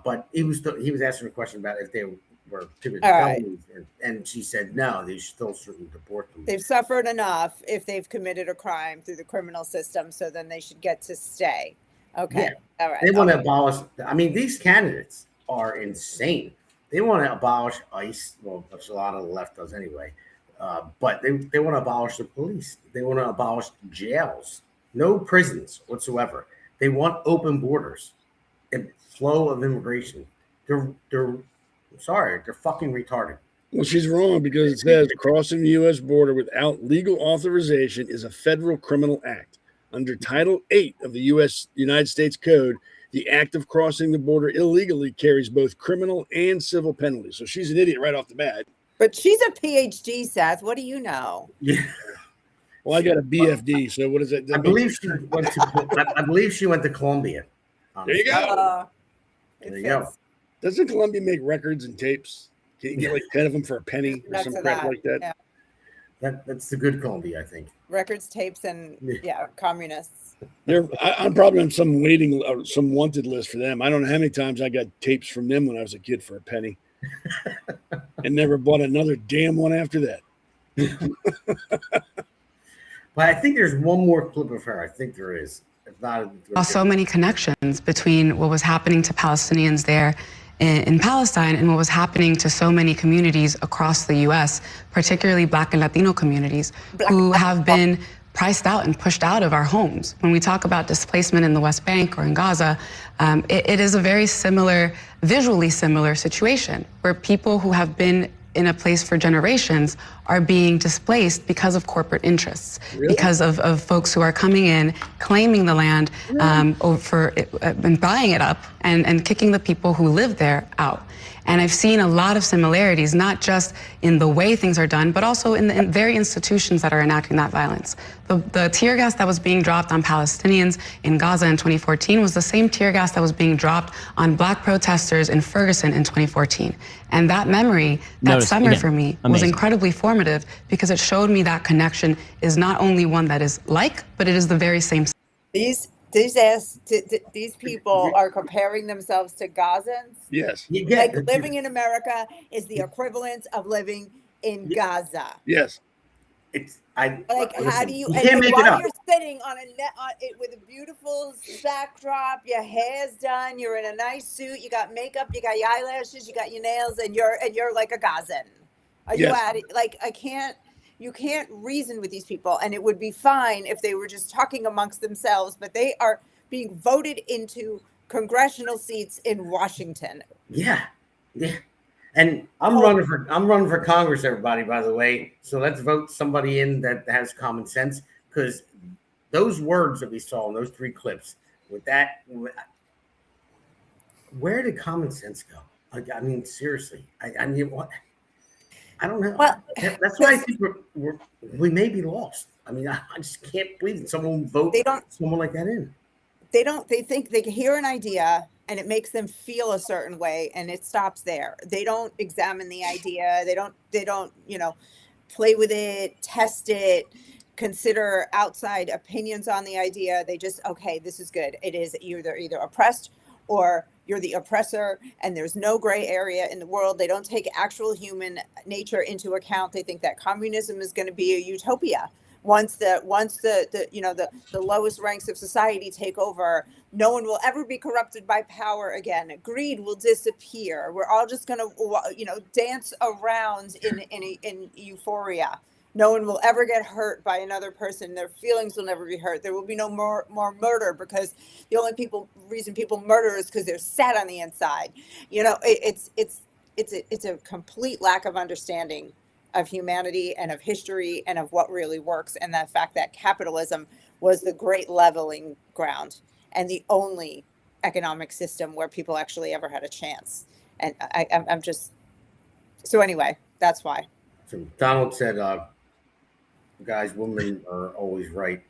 But he was asking a question about if they were committed felonies, and she said no, they still shouldn't deport them. They've suffered enough if they've committed a crime through the criminal system, so then they should get to stay. Okay. Yeah. All right. They want to abolish. I mean, these candidates are insane. They want to abolish ICE. Well, a lot of the left does anyway. But they want to abolish the police. They want to abolish jails. No prisons whatsoever. They want open borders and flow of immigration. They're fucking retarded. Well, she's wrong because it says crossing the U.S. border without legal authorization is a federal criminal act. Under Title 8 of the United States Code, the act of crossing the border illegally carries both criminal and civil penalties. So she's an idiot right off the bat. But she's a PhD, Seth. What do you know? Yeah. Well, I got a BFD. So what is it? I believe she went to Columbia. There you go. There you go. Doesn't Columbia make records and tapes? Can you get like 10 of them for a penny or some crap like that? Yeah. That's the good Columbia, I think. Records, tapes, and communists. I'm probably on some some wanted list for them. I don't know how many times I got tapes from them when I was a kid for a penny, and never bought another damn one after that. But I think there's one more clip of her. I think there is. If not, So many connections between what was happening to Palestinians there in Palestine and what was happening to so many communities across the U.S., particularly Black and Latino communities who have been priced out and pushed out of our homes. When we talk about displacement in the West Bank or in Gaza, it is a very visually similar situation where people who have been in a place for generations are being displaced because of corporate interests, because of folks who are coming in, claiming the land and buying it up and kicking the people who live there out. And I've seen a lot of similarities, not just in the way things are done, but also in the very institutions that are enacting that violence. The tear gas that was being dropped on Palestinians in Gaza in 2014 was the same tear gas that was being dropped on Black protesters in Ferguson in 2014. And that memory, that summer for me, was incredibly formative because it showed me that connection is not only one that is like, but it is the very same. These people are comparing themselves to Gazans. Yes. Like living in America is the equivalent of living in Gaza. Yes. How do you? You can't make it up. You're sitting on with a beautiful backdrop, your hair's done, you're in a nice suit, you got makeup, you got your eyelashes, you got your nails, and you're like a Gazan. Are you at it? Like you can't reason with these people, and it would be fine if they were just talking amongst themselves, but they are being voted into congressional seats in Washington. Yeah. And I'm running for Congress, everybody, by the way. So let's vote somebody in that has common sense, because those words that we saw in those 3 clips, with that, where did common sense go? Like, I mean, seriously, I mean, what? I don't know. Well, that's why I think we may be lost. I mean, I just can't believe that someone would vote someone like that in. They think they can hear an idea and it makes them feel a certain way, and it stops there. They don't examine the idea. They don't, play with it, test it, consider outside opinions on the idea. They just, okay, this is good. It is either oppressed or you're the oppressor, and there's no gray area in the world. They don't take actual human nature into account. They think that communism is going to be a utopia. Once the lowest ranks of society take over, no one will ever be corrupted by power again. Greed will disappear. We're all just going to, dance around in euphoria. No one will ever get hurt by another person. Their feelings will never be hurt. There will be no more murder, because the only reason people murder is because they're sad on the inside. It's a complete lack of understanding of humanity and of history and of what really works, and the fact that capitalism was the great leveling ground and the only economic system where people actually ever had a chance. And I'm just, so anyway, that's why. So Donald said, guys, women are always right.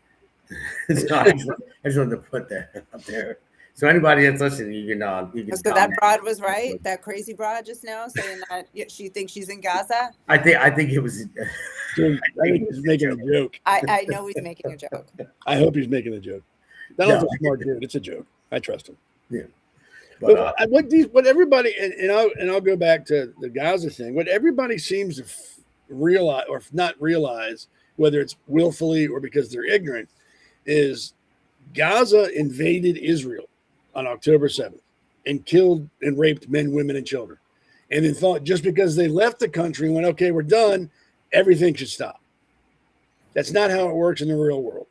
So I just wanted to put that up there. So anybody that's listening, you can. So that broad was right. That crazy broad just now saying that she thinks she's in Gaza. I think it was. I think he's making a joke. I know he's making a joke. I hope he's making a joke. Donald's a smart dude. It's a joke. I trust him. Yeah. But what everybody and I'll go back to the Gaza thing. What everybody seems to realize, or not realize, whether it's willfully or because they're ignorant, is Gaza invaded Israel on October 7th and killed and raped men, women, and children. And then thought just because they left the country and went, okay, we're done, everything should stop. That's not how it works in the real world.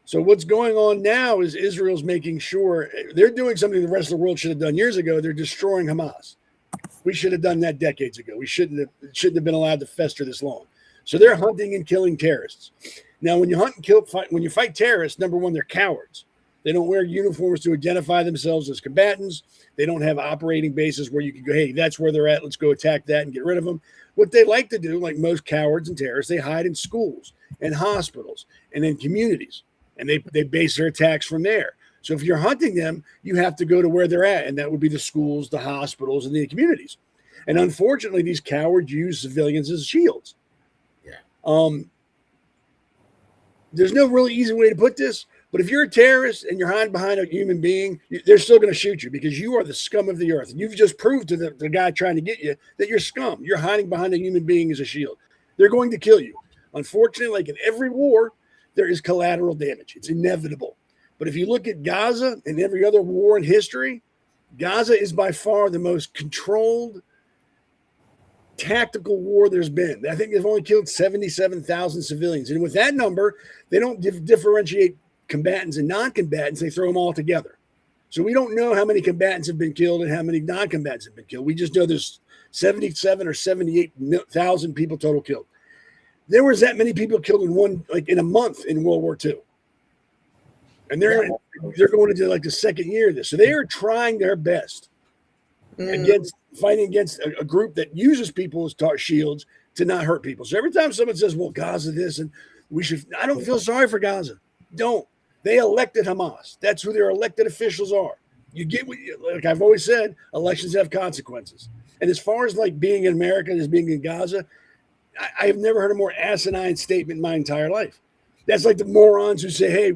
So what's going on now is Israel's making sure they're doing something the rest of the world should have done years ago. They're destroying Hamas. We should have done that decades ago. We shouldn't have been allowed to fester this long. So they're hunting and killing terrorists. Now, when you hunt and kill, when you fight terrorists, number one, they're cowards. They don't wear uniforms to identify themselves as combatants. They don't have operating bases where you can go, hey, that's where they're at. Let's go attack that and get rid of them. What they like to do, like most cowards and terrorists, they hide in schools and hospitals and in communities, and they base their attacks from there. So if you're hunting them, you have to go to where they're at, and that would be the schools, the hospitals, and the communities. And unfortunately, these cowards use civilians as shields. Yeah. There's no really easy way to put this, but if you're a terrorist and you're hiding behind a human being, they're still going to shoot you because you are the scum of the earth. And you've just proved to the guy trying to get you that you're scum. You're hiding behind a human being as a shield. They're going to kill you. Unfortunately, like in every war, there is collateral damage. It's inevitable. But if you look at Gaza and every other war in history, Gaza is by far the most controlled tactical war there's been. I think they've only killed 77,000 civilians. And with that number, they don't differentiate combatants and non-combatants. They throw them all together. So we don't know how many combatants have been killed and how many non-combatants have been killed. We just know there's 77 or 78,000 people total killed. There was that many people killed in a month in World War II. And they're going into like the second year of this. So they are trying their best fighting against a group that uses people as shields to not hurt people. So every time someone says, well, Gaza this, and I don't feel sorry for Gaza. Don't. They elected Hamas. That's who their elected officials are. You get like I've always said, elections have consequences. And as far as like being in America as being in Gaza, I have never heard a more asinine statement in my entire life. That's like the morons who say, hey,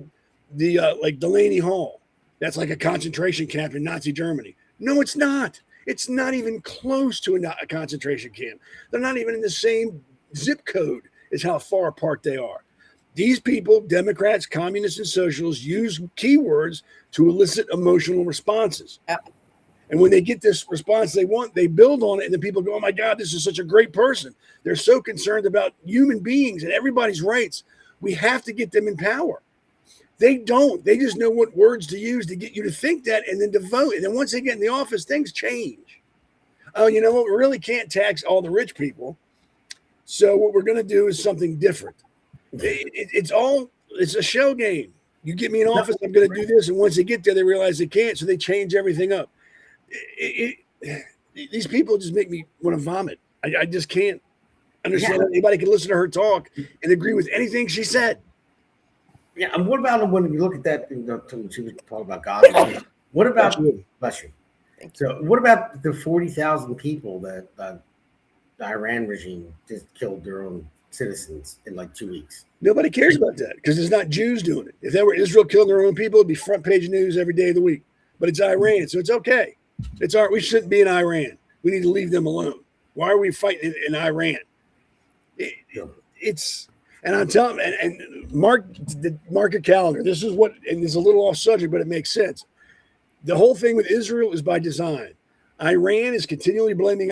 like Delaney Hall, that's like a concentration camp in Nazi Germany. No, it's not. It's not even close to a concentration camp. They're not even in the same zip code as how far apart they are. These people, Democrats, communists, and socialists, use keywords to elicit emotional responses. And when they get this response they want, they build on it, and then people go, oh, my God, this is such a great person. They're so concerned about human beings and everybody's rights. We have to get them in power. They don't. They just know what words to use to get you to think that and then to vote. And then once they get in the office, things change. Oh, you know what? We really can't tax all the rich people. So what we're going to do is something different. It's a shell game. You get me in office, I'm going to do this. And once they get there, they realize they can't. So they change everything up. These people just make me want to vomit. I just can't understand how anybody can listen to her talk and agree with anything she said. Yeah, and what about when you look at that? She was talking about God. What about bless you? So, what about the 40,000 people that the Iran regime just killed their own citizens in like 2 weeks? Nobody cares about that because it's not Jews doing it. If that were Israel killing their own people, it'd be front page news every day of the week. But it's Iran, so it's okay. We shouldn't be in Iran. We need to leave them alone. Why are we fighting in Iran? And I'm telling you, and mark your calendar. This is what, and it's a little off subject, but it makes sense. The whole thing with Israel is by design. Iran is continually blaming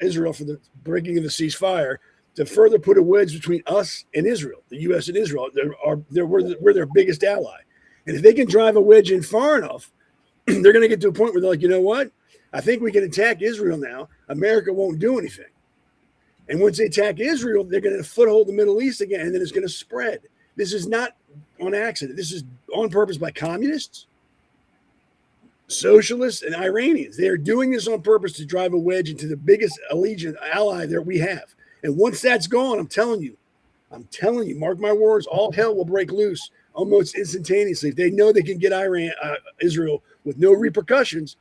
Israel for the breaking of the ceasefire to further put a wedge between us and Israel, the U.S. and Israel. We're their biggest ally. And if they can drive a wedge in far enough, they're going to get to a point where they're like, you know what? I think we can attack Israel now. America won't do anything. And once they attack Israel, they're going to foothold the Middle East again, and then it's going to spread. This is not on accident. This is on purpose by communists, socialists, and Iranians. They are doing this on purpose to drive a wedge into the biggest allegiance ally that we have. And once that's gone, I'm telling you, mark my words, all hell will break loose almost instantaneously. If they know they can get Israel with no repercussions,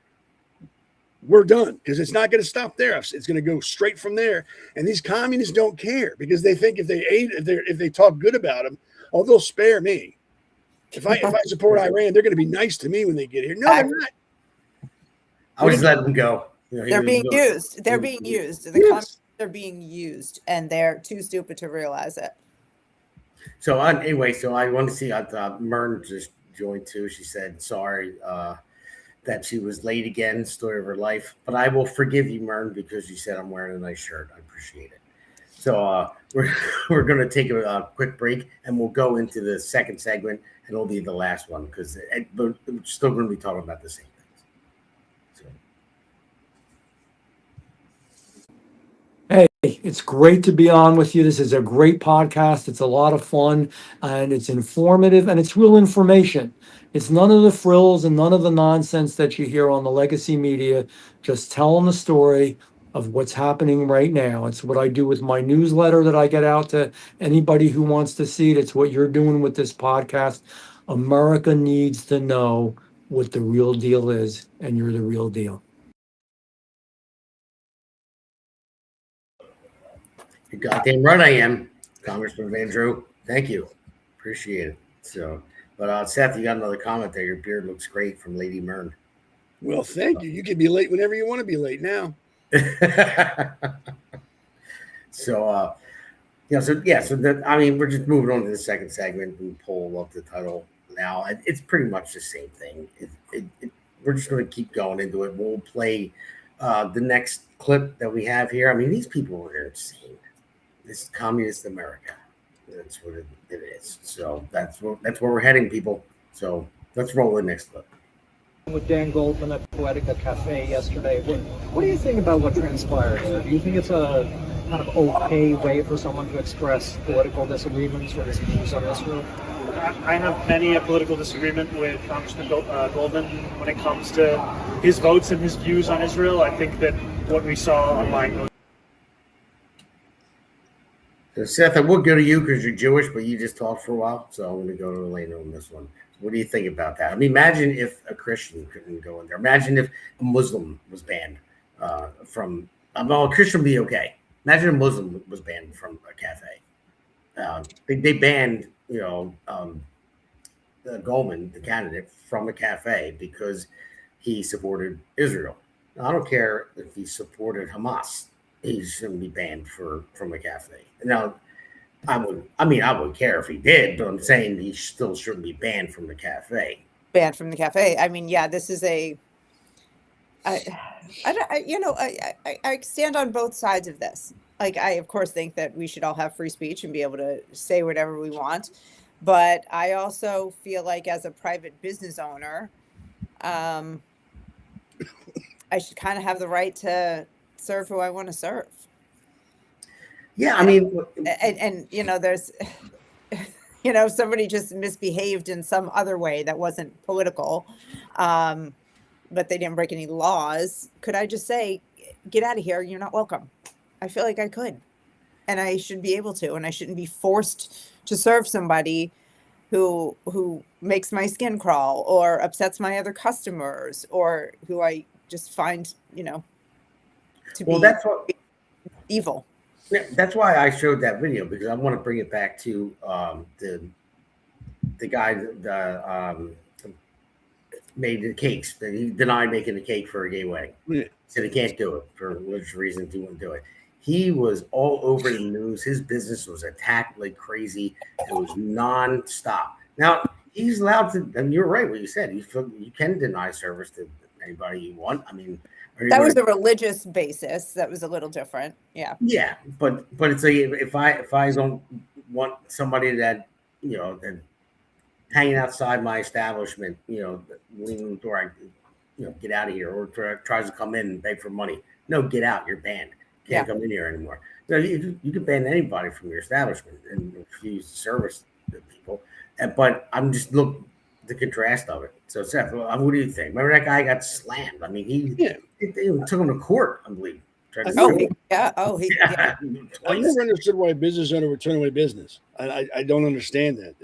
we're done, because it's not going to stop there. It's going to go straight from there. And these communists don't care because they think if they talk good about them, they'll spare me. If I support Iran, they're going to be nice to me when they get here. No, they're not. I was letting them go. They're being used. They're being used. The communists are being used, and they're too stupid to realize it. So anyway, I want to see. Mern just joined too. She said sorry that she was late again. Story of her life, but I will forgive you, Mern, because you said I'm wearing a nice shirt. I appreciate it. So we're going to take a quick break, and we'll go into the second segment, and it'll be the last one because we're still going to be talking about the same things. So. Hey, it's great to be on with you. This is a great podcast. It's a lot of fun, and it's informative, and it's real information. It's none of the frills and none of the nonsense that you hear on the legacy media. Just telling the story of what's happening right now. It's what I do with my newsletter that I get out to anybody who wants to see it. It's what you're doing with this podcast. America needs to know what the real deal is, and you're the real deal. You're goddamn right I am, Congressman Van Drew. Thank you. Appreciate it. So, but Seth, you got another comment there. Your beard looks great from Lady Mern. Well, thank you. You can be late whenever you want to be late now. So we're just moving on to the second segment and pull up the title now. It's pretty much the same thing. We're just going to keep going into it. We'll play the next clip that we have here. I mean, these people are insane. This is communist America. That's what it is. So that's where we're heading, people. So let's roll the next clip. With Dan Goldman at Poetica Cafe yesterday. What do you think about what transpired? Do you think it's a kind of okay way for someone to express political disagreements or his views on Israel? I have many a political disagreement with Congressman Goldman when it comes to his votes and his views on Israel. I think that what we saw online. So Seth, I would go to you because you're Jewish, but you just talked for a while. So I'm going to go to Elana on this one. What do you think about that? I mean, imagine if a Christian couldn't go in there. Imagine if a Muslim was banned from. Well, a Christian would be okay. Imagine a Muslim was banned from a cafe. They banned, Goldman, the candidate, from a cafe because he supported Israel. Now, I don't care if he supported Hamas. He shouldn't be banned from a cafe. Now, I wouldn't care if he did, but I'm saying he still shouldn't be banned from the cafe. Banned from the cafe. I mean, yeah, this is I stand on both sides of this. Like, I of course think that we should all have free speech and be able to say whatever we want. But I also feel like as a private business owner, I should kind of have the right to serve who I want to serve. Yeah, I mean, and there's, somebody just misbehaved in some other way that wasn't political, but they didn't break any laws. Could I just say, get out of here? You're not welcome. I feel like I could, and I should be able to, and I shouldn't be forced to serve somebody who makes my skin crawl or upsets my other customers, or who I just find, to be that's what, evil. Yeah, that's why I showed that video, because I want to bring it back to the guy that made the cakes. That he denied making the cake for a gay wedding. Yeah. Said he can't do it for religious reasons. He wouldn't do it. He was all over the news. His business was attacked like crazy. It was nonstop. Now he's allowed to, and you're right what you said. You can deny service to anybody you want. I mean, that was a religious basis. That was a little different. Yeah. Yeah, but it's like, if I don't want somebody that that hanging outside my establishment, leaving the door, get out of here, or tries to come in and beg for money. No, get out. You're banned. Can't come in here anymore. You can ban anybody from your establishment and refuse to service the people. But I'm just looking the contrast of it. So Seth, what do you think? Remember that guy got slammed? I mean, he took him to court, I believe. I never understood why a business owner would turn away business. I don't understand that.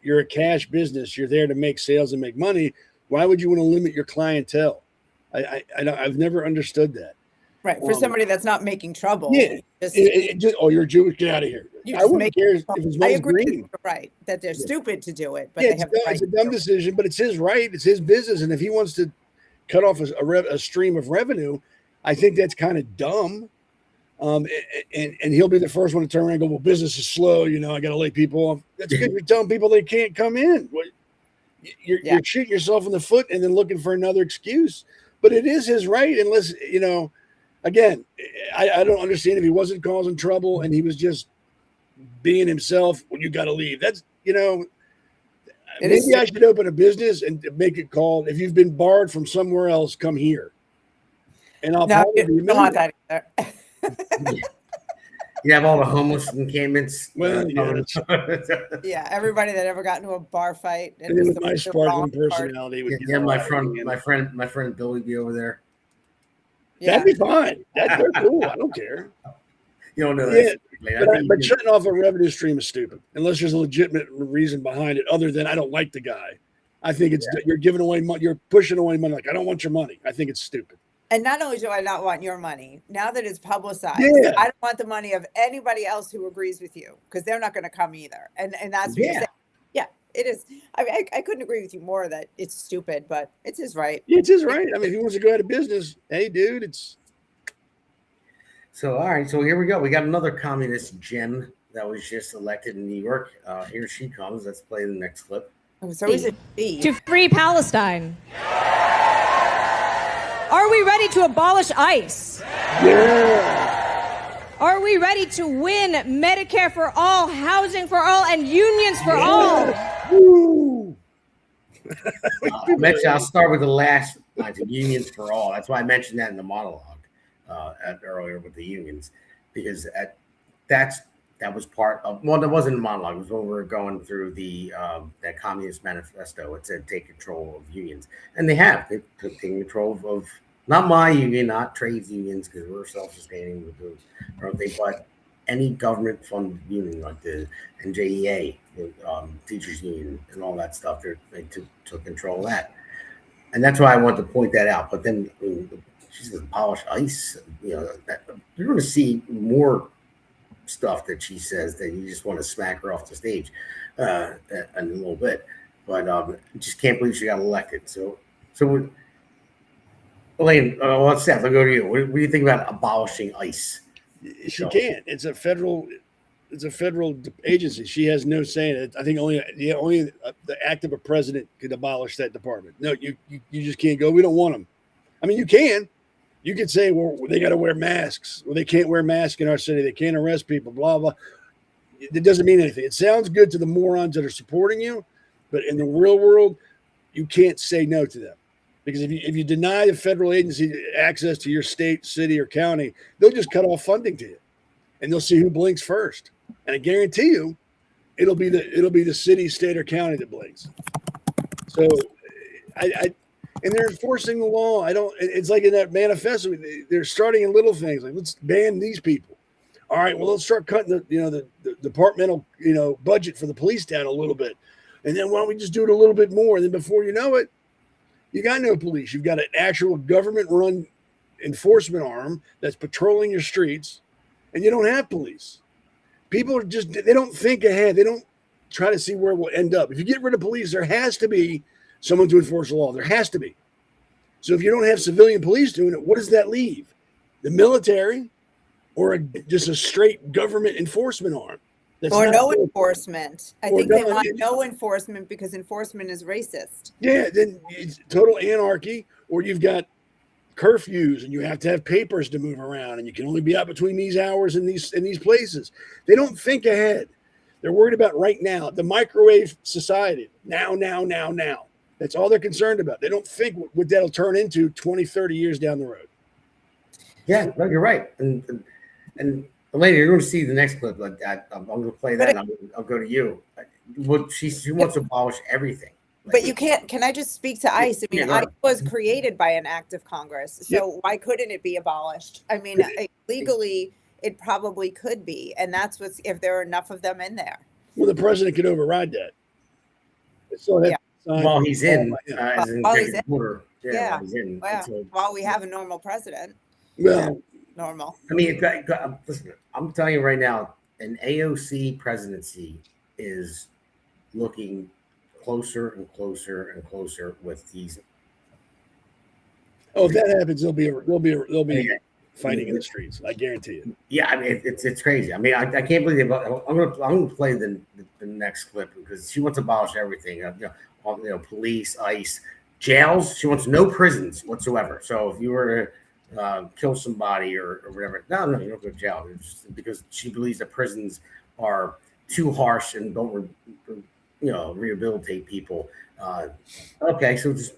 You're a cash business. You're there to make sales and make money. Why would you want to limit your clientele? I've never understood that. Right. For somebody that's not making trouble. Yeah. You're Jewish. Get out of here. I wouldn't care if his money's green. Right. That they're stupid to do it. But they have the right. It's a dumb decision, but it's his right. It's his business. And if he wants to cut off a stream of revenue, I think that's kind of dumb. And he'll be the first one to turn around and go, well, business is slow. I got to lay people off. That's because you're telling people they can't come in. You're shooting yourself in the foot and then looking for another excuse. But it is his right, unless, again, I don't understand if he wasn't causing trouble and he was just being himself. Well, you got to leave. That's, maybe I should open a business and make it called, if you've been barred from somewhere else, come here. And I'll probably don't want that either. You have all the homeless encampments. Well, yeah, everybody that ever got into a bar fight. And with my sparkling personality, my friend Billy be over there. Yeah. That'd be fine. They're cool. I don't care. You don't know that. But shutting off a revenue stream is stupid, unless there's a legitimate reason behind it, other than I don't like the guy. I think it's you're giving away money. You're pushing away money. Like, I don't want your money. I think it's stupid. And not only do I not want your money, now that it's publicized, I don't want the money of anybody else who agrees with you, because they're not going to come either. And that's what you're saying. Yeah, it is. I couldn't agree with you more that it's stupid, but it's his right. Yeah, it's his right. I mean, if he wants to go out of business, hey, dude, it's. So, all right. So here we go. We got another communist gem that was just elected in New York. Here she comes. Let's play the next clip. Oh, so is it to free Palestine? Are we ready to abolish ICE? Yeah. Are we ready to win Medicare for all, housing for all, and unions for all? Woo. I'll start with the last line, unions for all. That's why I mentioned that in the monologue earlier with the unions, because that was part of, well, that wasn't a monologue. It was when we were going through that Communist Manifesto. It said take control of unions, and they have. They've taken control of not my union, not trades unions, because we're self-sustaining with the our thing, but any government-funded union like the NJEA, the teachers union, and all that stuff. They took control of that, and that's why I want to point that out. But then she says abolish ICE. You're going to see more stuff that she says that you just want to smack her off the stage in a little bit, but just can't believe she got elected. So Elaine, Seth, I'll go to you. What do you think about abolishing ICE? She can't. It's a federal agency. She has no say in it. I think only the act of a president could abolish that department. No, you just can't go. We don't want them. I mean, you can. You could say, well, they got to wear masks. Well, they can't wear masks in our city. They can't arrest people, blah, blah. it doesn't mean anything. It sounds good to the morons that are supporting you, but in the real world, you can't say no to them. Because if you deny the federal agency access to your state, city, or county, they'll just cut off funding to you, and they'll see who blinks first. And I guarantee you, it'll be the city, state, or county that blinks. So, and they're enforcing the law. It's like in that manifesto, they're starting in little things, like let's ban these people. All right, well, let's start cutting the departmental budget for the police down a little bit, and then why don't we just do it a little bit more? And then before you know it, you got no police. You've got an actual government-run enforcement arm that's patrolling your streets, and you don't have police. People are they don't think ahead. They don't try to see where we'll end up. If you get rid of police, there has to be someone to enforce the law. There has to be. So if you don't have civilian police doing it, what does that leave? The military or just a straight government enforcement arm? Or no enforcement. I think they want no enforcement because enforcement is racist. Yeah, then it's total anarchy, or you've got curfews and you have to have papers to move around and you can only be out between these hours in these places. They don't think ahead. They're worried about right now, the microwave society. Now. That's all they're concerned about. They don't think what that'll turn into 20, 30 years down the road. Yeah, no, you're right. And Elena, you're going to see the next clip. Like that. I'm going to play that, and I'll go to you. She wants to abolish everything. But you can't. Can I just speak to ICE? I mean, ICE was created by an act of Congress, so why couldn't it be abolished? I mean, legally, it probably could be, and that's what's if there are enough of them in there. Well, the president could override that. So while he's in, as an while he's executive order. Yeah. While he's in. Well, while we have a normal president. Well. Normal. I mean, listen, I'm telling you right now, an AOC presidency is looking closer and closer and closer with these. Oh, if that happens, they'll be fighting in the streets. I guarantee it. Yeah, I mean, it's crazy. I mean, I can't believe it. I'm gonna play the next clip because she wants to abolish everything. Police, ICE, jails. She wants no prisons whatsoever. So if you were to kill somebody or whatever. No, you don't go to jail. It's because she believes that prisons are too harsh and don't, rehabilitate people. Okay, so just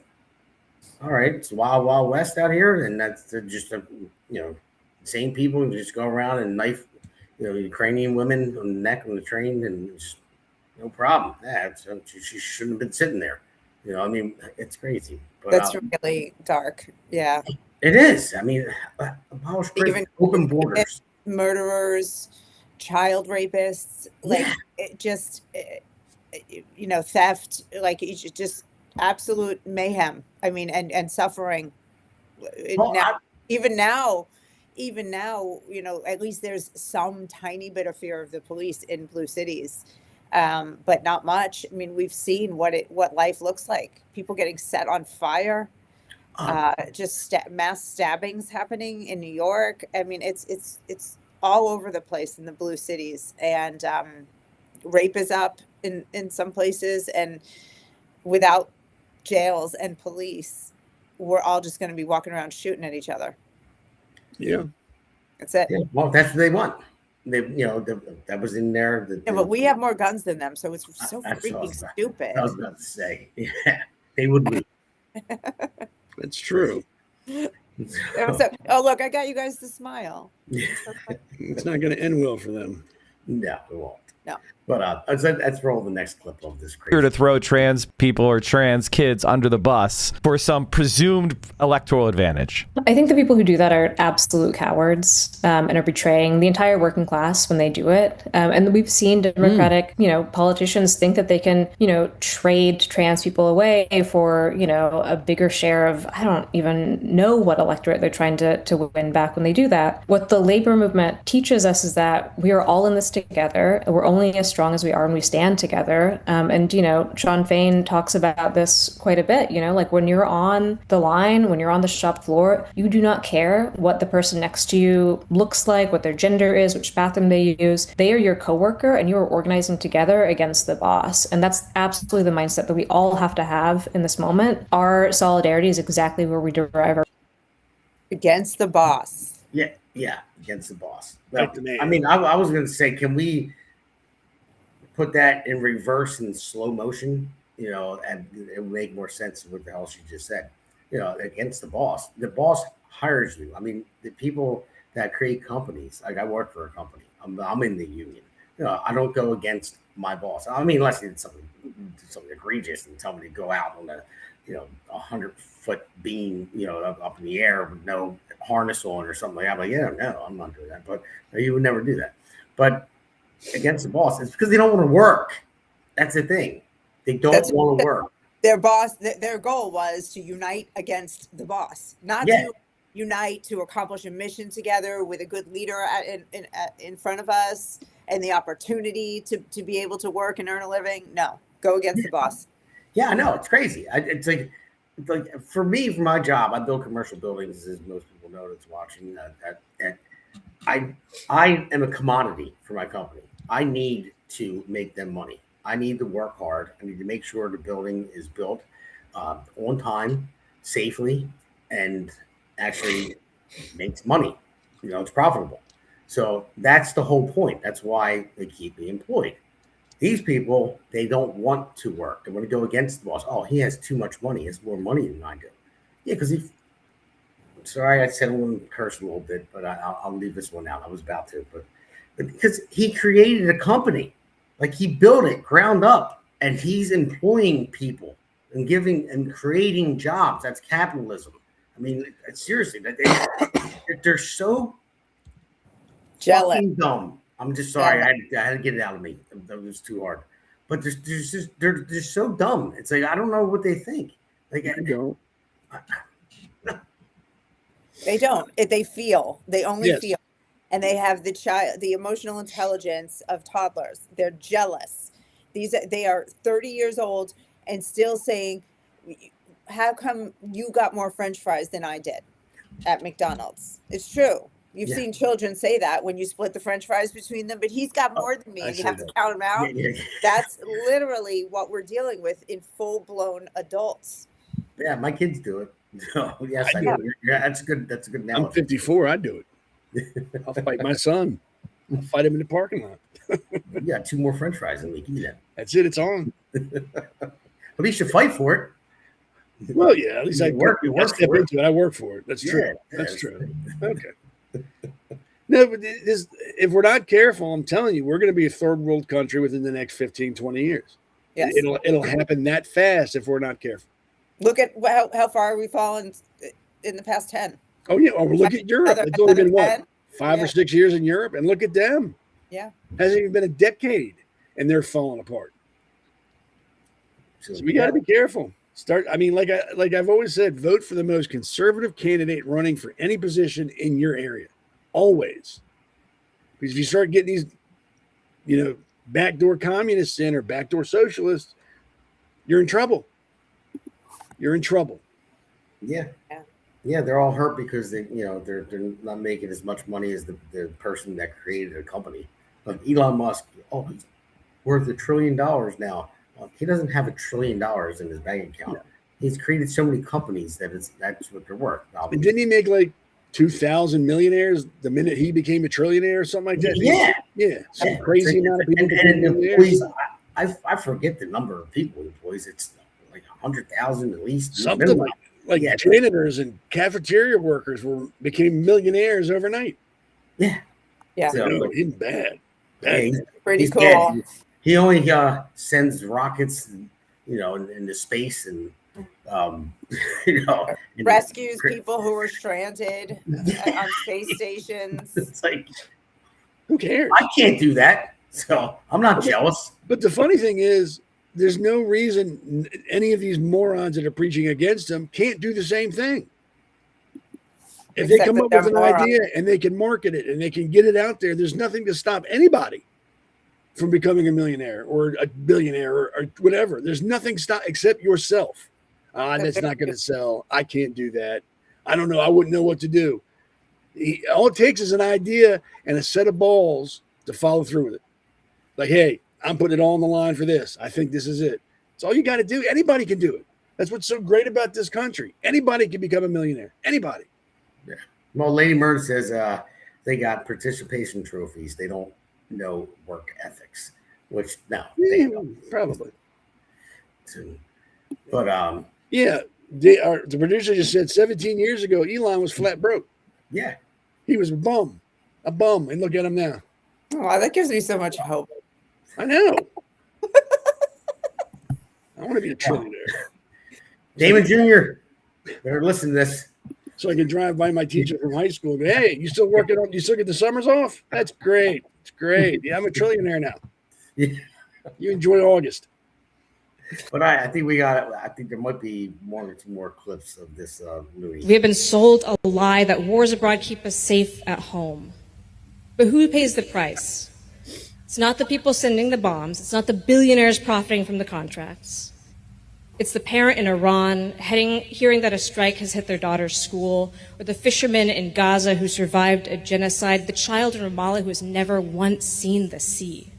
all right. It's wild, wild west out here, and that's just same people who just go around and knife, Ukrainian women on the neck on the train, and just no problem. Yeah, she shouldn't have been sitting there. I mean, it's crazy. But, that's really dark. Yeah. It is. I mean, abolish prison, open borders. Murderers, child rapists, theft, just absolute mayhem. I mean, and suffering. Even now, at least there's some tiny bit of fear of the police in blue cities, but not much. I mean, we've seen what life looks like. People getting set on fire. Mass stabbings happening in New York. I mean, it's all over the place in the blue cities, and rape is up in some places. And without jails and police, we're all just going to be walking around shooting at each other. Yeah, that's it. Yeah, well, that's what they want. That was in there. But we have more guns than them, so it's so freaking stupid. I was about to say, yeah, they would be. That's true. Look, I got you guys to smile. It's not going to end well for them. No, it won't. No. But let's roll the next clip of this. Here to throw trans people or trans kids under the bus for some presumed electoral advantage. I think the people who do that are absolute cowards and are betraying the entire working class when they do it. And we've seen Democratic, politicians think that they can, trade trans people away for, a bigger share of, I don't even know what electorate they're trying to win back when they do that. What the labor movement teaches us is that we are all in this together. We're only as strong as we are when we stand together. And Sean Fain talks about this quite a bit, like when you're on the line, when you're on the shop floor, you do not care what the person next to you looks like, what their gender is, which bathroom they use. They are your coworker, and you are organizing together against the boss. And that's absolutely the mindset that we all have to have in this moment. Our solidarity is exactly where we derive our against the boss. Yeah, against the boss. Well, I mean, I was going to say, can we put that in reverse in slow motion, and it would make more sense of what the hell she just said. Against the boss. The boss hires you. I mean, the people that create companies, like I work for a company. I'm in the union. I don't go against my boss. I mean, unless it's something egregious and tell me to go out on a 100-foot beam, up in the air with no harness on or something like that. I'm like, yeah, no, I'm not doing that. But you would never do that. But against the boss, it's because they don't want to work. That's the thing. They don't want to work. Their boss, their goal was to unite against the boss, not to unite to accomplish a mission together with a good leader in front of us and the opportunity to be able to work and earn a living. No, go against the boss. Yeah, I know. It's crazy. It's like for me, for my job, I build commercial buildings, as most people know that's watching. I am a commodity for my company. I need to make them money. I need to work hard. I need to make sure the building is built on time, safely, and actually makes money. It's profitable. So that's the whole point. That's why they keep me employed. These people, they don't want to work. They want to go against the boss. Oh, he has too much money. He has more money than I do. Yeah, because sorry, I said I want to curse a little bit, but I'll leave this one out. I was about to, but because he created a company. Like he built it ground up, and he's employing people and creating jobs. That's capitalism. I mean, seriously, they're so jealous, dumb. I'm just sorry. I had to get it out of me. That was too hard. But they're so dumb. It's like I don't know what they think. Like they don't. They don't. They feel. They only feel. And they have the emotional intelligence of toddlers. They're jealous. They are 30 years old and still saying, how come you got more French fries than I did at McDonald's? It's true. You've seen children say that when you split the French fries between them, but he's got more than me, and you have to count them out. That's literally what we're dealing with in full-blown adults. Yeah, my kids do it. So, yes, I do. Yeah, that's good. That's a good analogy. I'm 54. I do it. I'll fight my son. I'll fight him in the parking lot. You got 2 more French fries than we can eat them. That's it. It's on. At least you fight for it. Well, yeah. At least I step into it. I work for it. That's true. Yeah, that's true. Okay. No, but if we're not careful, I'm telling you, we're going to be a third world country within the next 15, 20 years. Yes. It'll happen that fast if we're not careful. Look at how far we've fallen in the past 10. Oh, yeah. Oh, look at Europe. It's only been, what, 5 or 6 years in Europe? And look at them. Yeah. Hasn't even been a decade, and they're falling apart. So we got to be careful. Like I've always said, vote for the most conservative candidate running for any position in your area. Always. Because if you start getting these, backdoor communists in or backdoor socialists, you're in trouble. You're in trouble. Yeah. Yeah, they're all hurt because they're not making as much money as the person that created a company. Like Elon Musk, he's worth $1 trillion now. Well, he doesn't have $1 trillion in his bank account. Yeah. He's created so many companies that's what they're worth. And didn't he make like 2,000 millionaires the minute he became a trillionaire or something like that? Yeah. Some crazy amount of people. And employees, I forget the number of people he employs. It's like 100,000 at least. Something like janitors and cafeteria workers became millionaires overnight. Yeah. Yeah. So, he's bad. He's pretty cool. Dead. He only sends rockets, into space and, rescues people who are stranded on space stations. It's like, who cares? I can't do that, so I'm not jealous. But the funny thing is, there's no reason any of these morons that are preaching against him can't do the same thing. If they come up with an idea and they can market it and they can get it out there, there's nothing to stop anybody from becoming a millionaire or a billionaire or whatever. There's nothing except yourself. That's not going to sell. I can't do that. I don't know. I wouldn't know what to do. All it takes is an idea and a set of balls to follow through with it. Like, hey, I'm putting it all on the line for this. I think this is it. It's all you got to do. Anybody can do it. That's what's so great about this country. Anybody can become a millionaire. Anybody. Yeah. Well, Lady Murd says they got participation trophies. They don't know work ethics. which no, probably. But yeah, the producer just said 17 years ago, Elon was flat broke. Yeah, he was a bum, and look at him now. Oh, that gives me so much hope. I know. I want to be a trillionaire. Damon Jr. Better listen to this. So I can drive by my teacher from high school and go, hey, you still working on, you still get the summers off? That's great. It's great. Yeah, I'm a trillionaire now. Yeah. You enjoy August. But I think I think there might be one or two more clips of this movie. We have been sold a lie that wars abroad keep us safe at home. But who pays the price? It's not the people sending the bombs. It's not the billionaires profiting from the contracts. It's the parent in Iran hearing that a strike has hit their daughter's school, or the fisherman in Gaza who survived a genocide, the child in Ramallah who has never once seen the sea,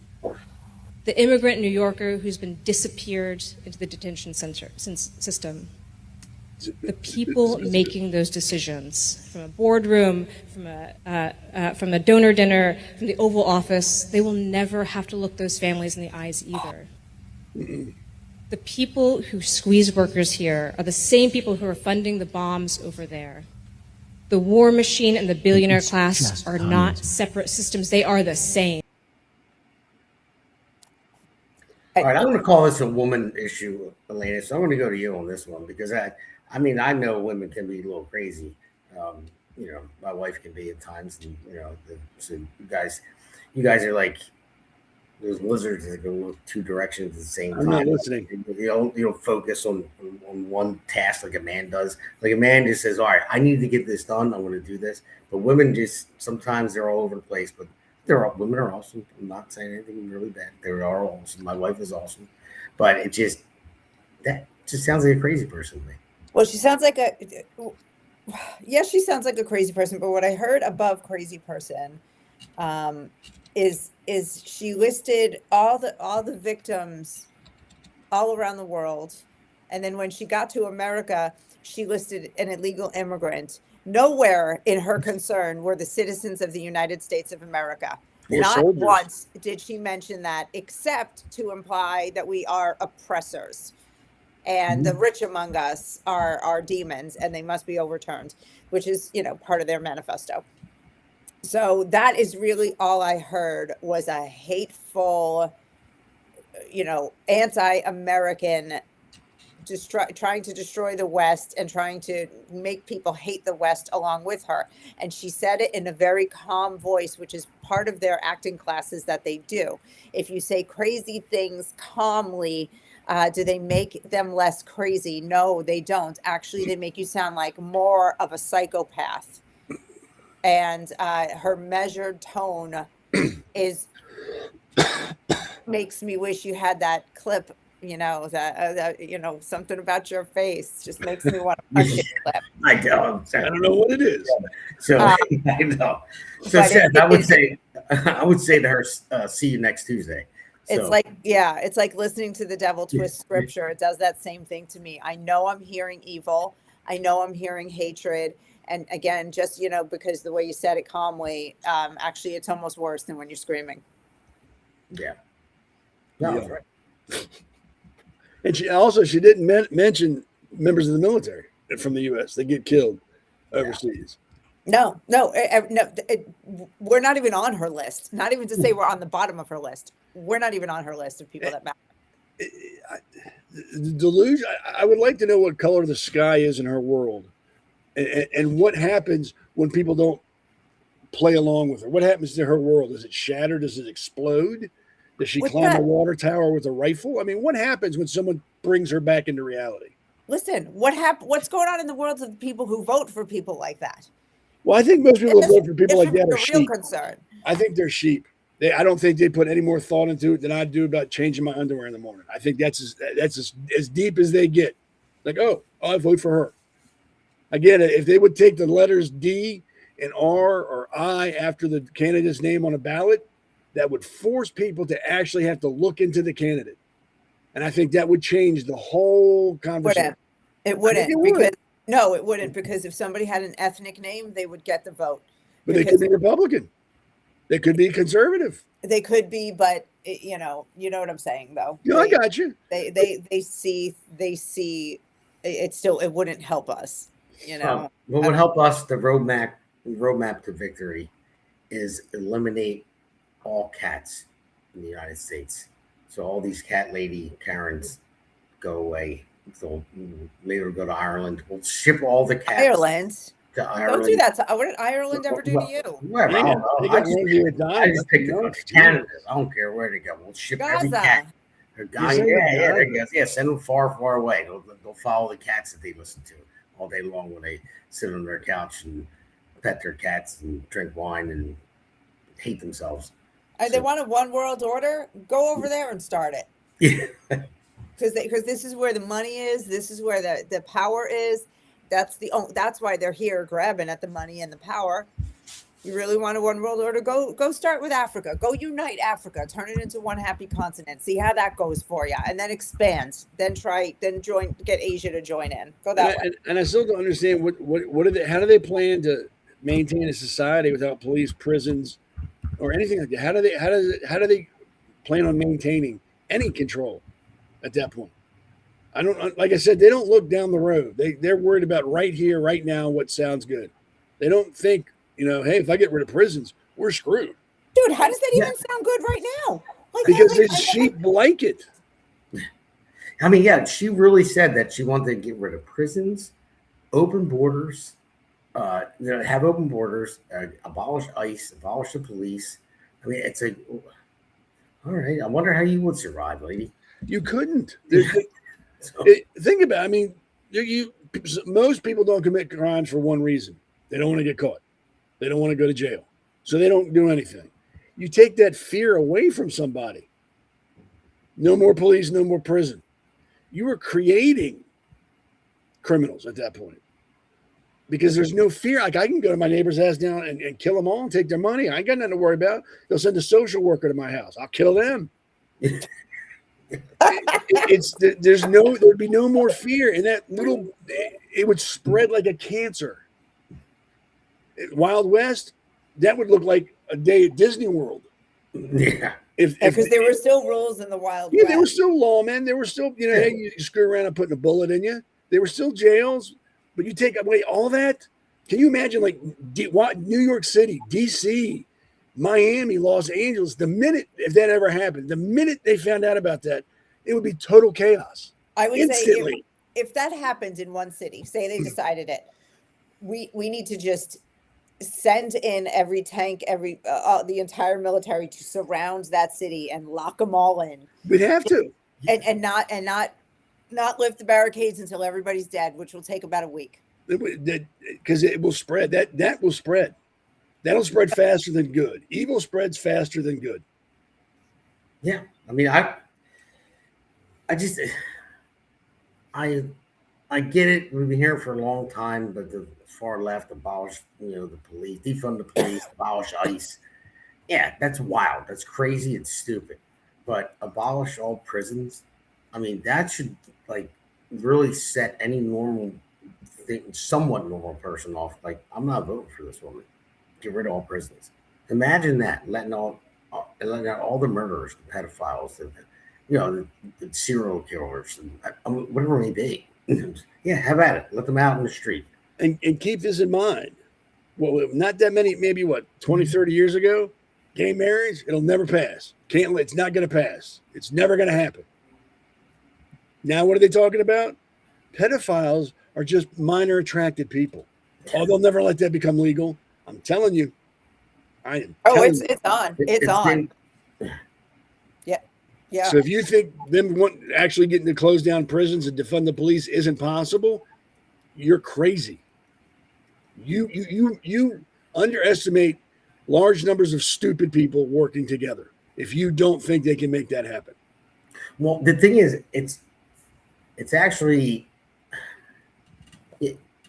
the immigrant New Yorker who's been disappeared into the detention system. The people making those decisions, from a boardroom, from a donor dinner, from the Oval Office, they will never have to look those families in the eyes either. The people who squeeze workers here are the same people who are funding the bombs over there. The war machine and the billionaire class are not separate systems. They are the same. All right, I'm going to call this a woman issue, Elena. So I'm going to go to you on this one because I mean, I know women can be a little crazy. You know, my wife can be at times, and you know, so you guys are like those lizards that go look two directions at the same time. I'm not listening. You don't focus on one task like a man does. Like a man just says, "All right, I need to get this done. I'm going to do this." But women just sometimes they're all over the place. But women are awesome. I'm not saying anything really bad. They are awesome. My wife is awesome, but that just sounds like a crazy person to me. Well, she sounds like she sounds like a crazy person. But what I heard above crazy person is she listed all the victims all around the world, and then when she got to America, she listed an illegal immigrant. Nowhere in her concern were the citizens of the United States of America. Not once did she mention that, except to imply that we are oppressors. And the rich among us are demons, and they must be overturned, which is, part of their manifesto. So that is really all I heard was a hateful, anti-American, trying to destroy the West and trying to make people hate the West along with her. And she said it in a very calm voice, which is part of their acting classes that they do. If you say crazy things calmly, do they make them less crazy? No, they don't. Actually, they make you sound like more of a psychopath. And her measured tone makes me wish you had that clip, something about your face just makes me want to punch it. I don't know what it is. So I know. So Seth, I would say to her, see you next Tuesday. It's it's like listening to the devil twist scripture. It does that same thing to me. I know I'm hearing evil. I know I'm hearing hatred. And again, just, because the way you said it calmly, actually, it's almost worse than when you're screaming. Yeah. No, that's right. And she didn't mention members of the military from the U.S. that get killed overseas. No, we're not even on her list. Not even to say we're on the bottom of her list. We're not even on her list of people that matter. The delusion. I would like to know what color the sky is in her world, and what happens when people don't play along with her. What happens to her world? Does it shatter? Does it explode? Does she climb a water tower with a rifle? I mean, what happens when someone brings her back into reality? Listen, what's going on in the worlds of people who vote for people like that? Well, I think most people who vote for people like that are sheep. Concern. I think they're sheep. I don't think they put any more thought into it than I do about changing my underwear in the morning. I think that's as deep as they get. Like, I vote for her. Again, if they would take the letters D and R or I after the candidate's name on a ballot, that would force people to actually have to look into the candidate. And I think that would change the whole conversation. It wouldn't, because if somebody had an ethnic name, they would get the vote. But they could be Republican. They could be conservative. They could be, but you know what I'm saying, though. No, I got you. They see it still. It wouldn't help us, you know. What would help us? The roadmap to victory is eliminate all cats in the United States. So all these cat lady Karens go away. They'll later go to Ireland. We'll ship all the cats. Ireland. To Ireland. Don't do that. What did Ireland ever do to you? Whatever. I just picked Canada. I don't care where they go. We'll ship every cat. Yeah, send them far, far away. They'll follow the cats that they listen to all day long when they sit on their couch and pet their cats and drink wine and hate themselves. They want a one world order. Go over there and start it. Yeah. Because this is where the money is. This is where the power is. That's why they're here grabbing at the money and the power. You really want a one world order? Go start with Africa. Go unite Africa. Turn it into one happy continent. See how that goes for you, and then expand. Then get Asia to join in. Go that way. And I still don't understand what are they? How do they plan to maintain a society without police, prisons, or anything like that? How do they plan on maintaining any control at that point? I don't, like I said, they don't look down the road. They're worried about right here, right now, what sounds good. They don't think, hey, if I get rid of prisons, we're screwed. Dude, how does that even sound good right now? Because it's cheap blanket. I mean, yeah, she really said that she wanted to get rid of prisons, open borders, have open borders, abolish ICE, abolish the police. I mean, it's all right. I wonder how you would survive, lady. You couldn't. Think about it. I mean, most people don't commit crimes for one reason. They don't want to get caught. They don't want to go to jail. So they don't do anything. You take that fear away from somebody. No more police, no more prison. You are creating criminals at that point. Because there's no fear. Like, I can go to my neighbor's house down and kill them all and take their money. I ain't got nothing to worry about. They'll send a social worker to my house. I'll kill them. There'd be no more fear, and it would spread like a cancer. Wild West, that would look like a day at Disney World. Yeah, because there were still rules in the Wild West. Yeah, there were still lawmen. There were still, hey, you screw around and putting a bullet in you. There were still jails, but you take away all that. Can you imagine, like, New York City, DC, Miami, Los Angeles? If that ever happened, the minute they found out about that, it would be total chaos. I would say if that happens in one city, say they decided it, we need to just send in every tank, the entire military to surround that city and lock them all in. We'd have to, and not lift the barricades until everybody's dead, which will take about a week. Because it will spread. That will spread. That'll spread faster than good. Evil spreads faster than good. Yeah, I mean, I get it. We've been here for a long time, but the far left abolish, the police, defund the police, abolish ICE. Yeah, that's wild. That's crazy. It's stupid. But abolish all prisons. I mean, that should really set any somewhat normal person off. Like, I'm not voting for this woman. Get rid of all prisons. Imagine that, letting out all the murderers, the pedophiles, the serial killers, and whatever it may be. Yeah, have at it. Let them out in the street. And keep this in mind. Well, not that many, maybe 20, 30 years ago, gay marriage, it'll never pass. It's not going to pass. It's never going to happen. Now, what are they talking about? Pedophiles are just minor attracted people. Oh, they'll never let that become legal. I'm telling you. It's on. It's on. Yeah. Yeah. So if you think them actually getting to close down prisons and defund the police isn't possible, you're crazy. You underestimate large numbers of stupid people working together if you don't think they can make that happen. Well, the thing is, it's actually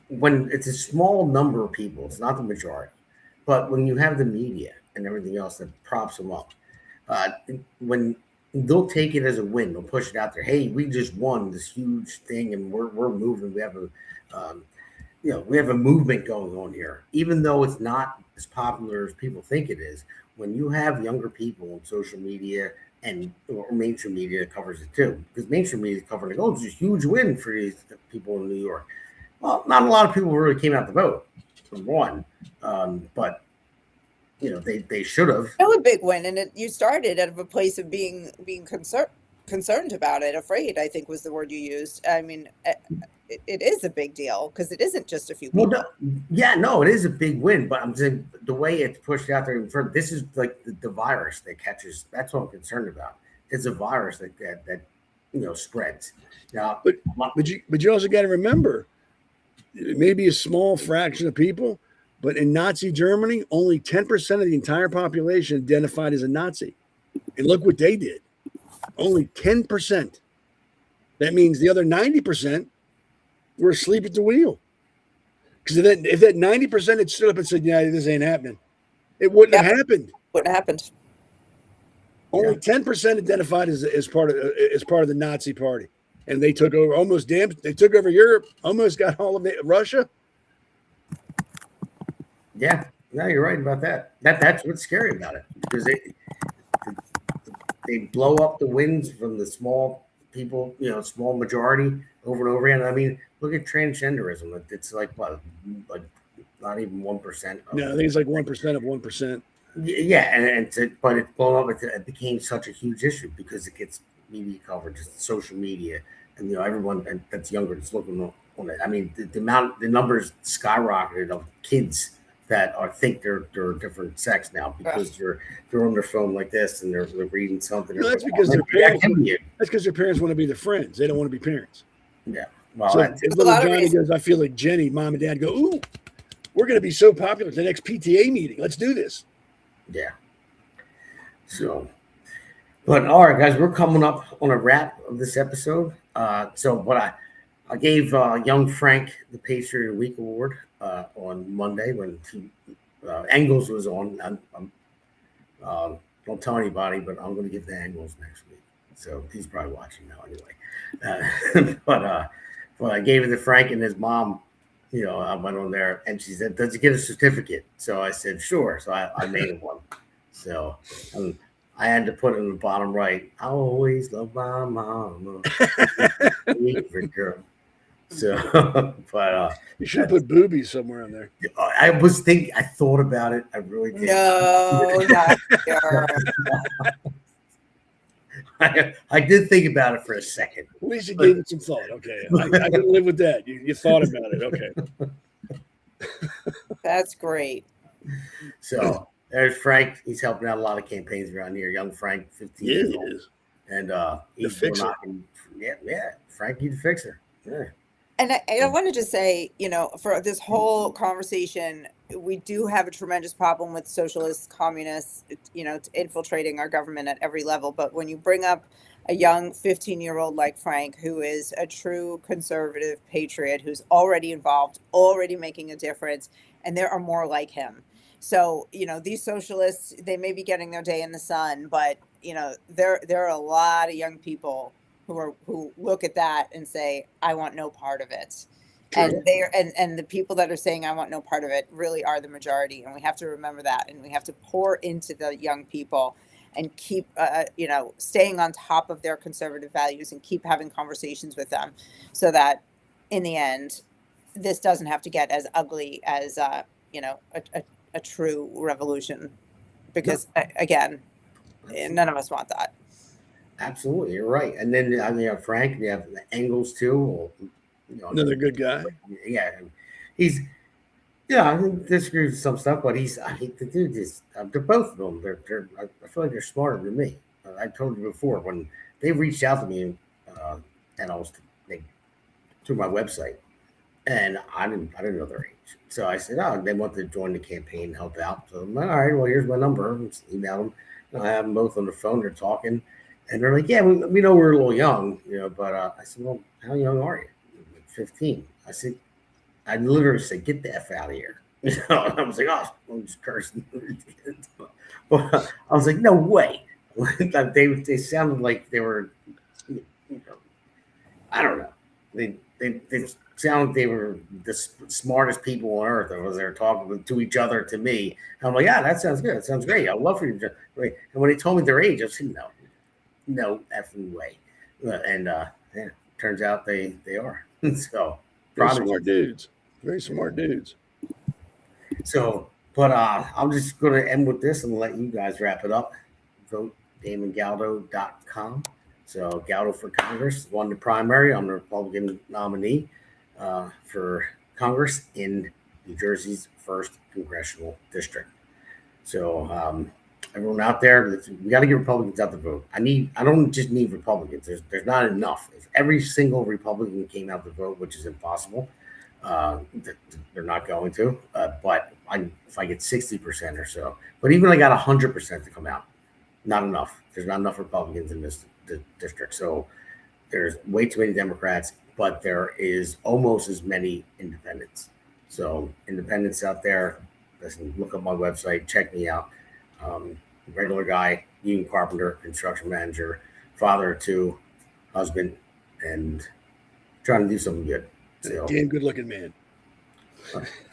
when it's a small number of people, it's not the majority. But when you have the media and everything else that props them up, when they'll take it as a win, they'll push it out there. Hey, we just won this huge thing, and we're moving. We have we have a movement going on here, even though it's not as popular as people think it is. when you have younger people on social media and or mainstream media that covers it too, because mainstream media is covering, it's a huge win for these people in New York. Well, not a lot of people really came out to vote, for one, but they should have. Still a big win, and you started out of a place of being concerned about it, afraid, I think was the word you used. I mean, it is a big deal because it isn't just a few people. Well, no, it is a big win, but I'm saying the way it's pushed out there, this is like the virus that catches. That's what I'm concerned about. It's a virus that spreads. Now, but you also got to remember, it may be a small fraction of people, but in Nazi Germany, only 10% of the entire population identified as a Nazi, and look what they did. Only 10%. That means the other 90% were asleep at the wheel. Because if that 90% had stood up and said, "Yeah, this ain't happening," it wouldn't have happened. Wouldn't have happened. Only 10% identified as part of the Nazi party, and they took over They took over Europe, almost got all of Russia. Yeah, no, you're right about that. That's what's scary about it, because they blow up the wins from the small people, small majority over and over again. I mean, look at transgenderism. It's like what, like not even 1%. No, I think it's like 1% of 1%. Yeah, but it's blown up. It became such a huge issue because it gets media coverage, social media, and everyone that's younger that's looking on it. I mean, the numbers skyrocketed of kids that think they're a different sex now because they're on their phone like this and they're reading something. No, that's because their parents. That's because their parents want to be their friends. They don't want to be parents. Yeah. Well, so if little Johnny goes, I feel like Jenny, mom and dad go, "Ooh, we're going to be so popular at the next PTA meeting. Let's do this." Yeah. So, but all right, guys, we're coming up on a wrap of this episode. So what I gave young Frank the Patriot of the Week award on Monday when Engels was on. Don't tell anybody, but I'm going to give the Engels next week. So he's probably watching now anyway. But I gave it to Frank and his mom. I went on there and she said, "Does he get a certificate?" So I said, "Sure." So I made him one. So I had to put it in the bottom right. "I always love my mama." Girl. So, but you should have put boobies somewhere on there. I thought about it. I really did. No, not sure. I did think about it for a second. At least you gave it some thought. Okay, I can live with that. You thought about it. Okay, that's great. So there's Frank. He's helping out a lot of campaigns around here. Young Frank, 15 years old, and he's knocking. Yeah, Frankie the Fixer. Yeah. And I wanted to say, for this whole conversation, we do have a tremendous problem with socialists, communists, infiltrating our government at every level. But when you bring up a young 15-year-old like Frank, who is a true conservative patriot, who's already involved, already making a difference, and there are more like him. So, these socialists, they may be getting their day in the sun, but, there are a lot of young people who look at that and say, "I want no part of it." True. And the people that are saying, "I want no part of it," really are the majority. And we have to remember that. And we have to pour into the young people and keep, staying on top of their conservative values and keep having conversations with them so that in the end, this doesn't have to get as ugly as, a true revolution. Because, again, none of us want that. Absolutely, you're right. And then you have Frank, you have Engels too. Another good guy. Yeah, he's. Yeah, I disagree with some stuff, but the dude is. They're both of them. I feel like they're smarter than me. I told you before when they reached out to me, and I was through my website, and I didn't know their age. So I said, "Oh, they want to join the campaign, help out." So I'm like, "All right, well, here's my number." Just email them. I have them both on the phone. They're talking. And they're like, "Yeah, we know we're a little young, but I said, "Well, how young are you?" 15. I literally said, "Get the F out of here." I was like, "Oh, I'm just cursing." But I was like, "No way." They sounded like they were, I don't know. they sound like they were the smartest people on earth. As they're talking to each other to me. I'm like, yeah, that sounds good. That sounds great. I'd love for you to. And when they told me their age, I said, no effing way. And yeah, turns out they are. So very smart dudes. Very smart dudes. So, but I'm just going to end with this and let you guys wrap it up. Vote DamonGaldo.com. So Galdo for Congress won the primary. I'm the Republican nominee for Congress in New Jersey's 1st congressional district. So everyone out there, we got to get Republicans out to vote. I don't just need Republicans. There's not enough. If every single Republican came out to vote, which is impossible, they're not going to. But if I get 60% or so, but even I got 100% to come out, not enough. There's not enough Republicans in this district. So there's way too many Democrats, but there is almost as many independents. So independents out there, listen, look up my website, check me out. Regular guy, union carpenter, construction manager, father of 2, husband, and trying to do something good. So, damn good looking man.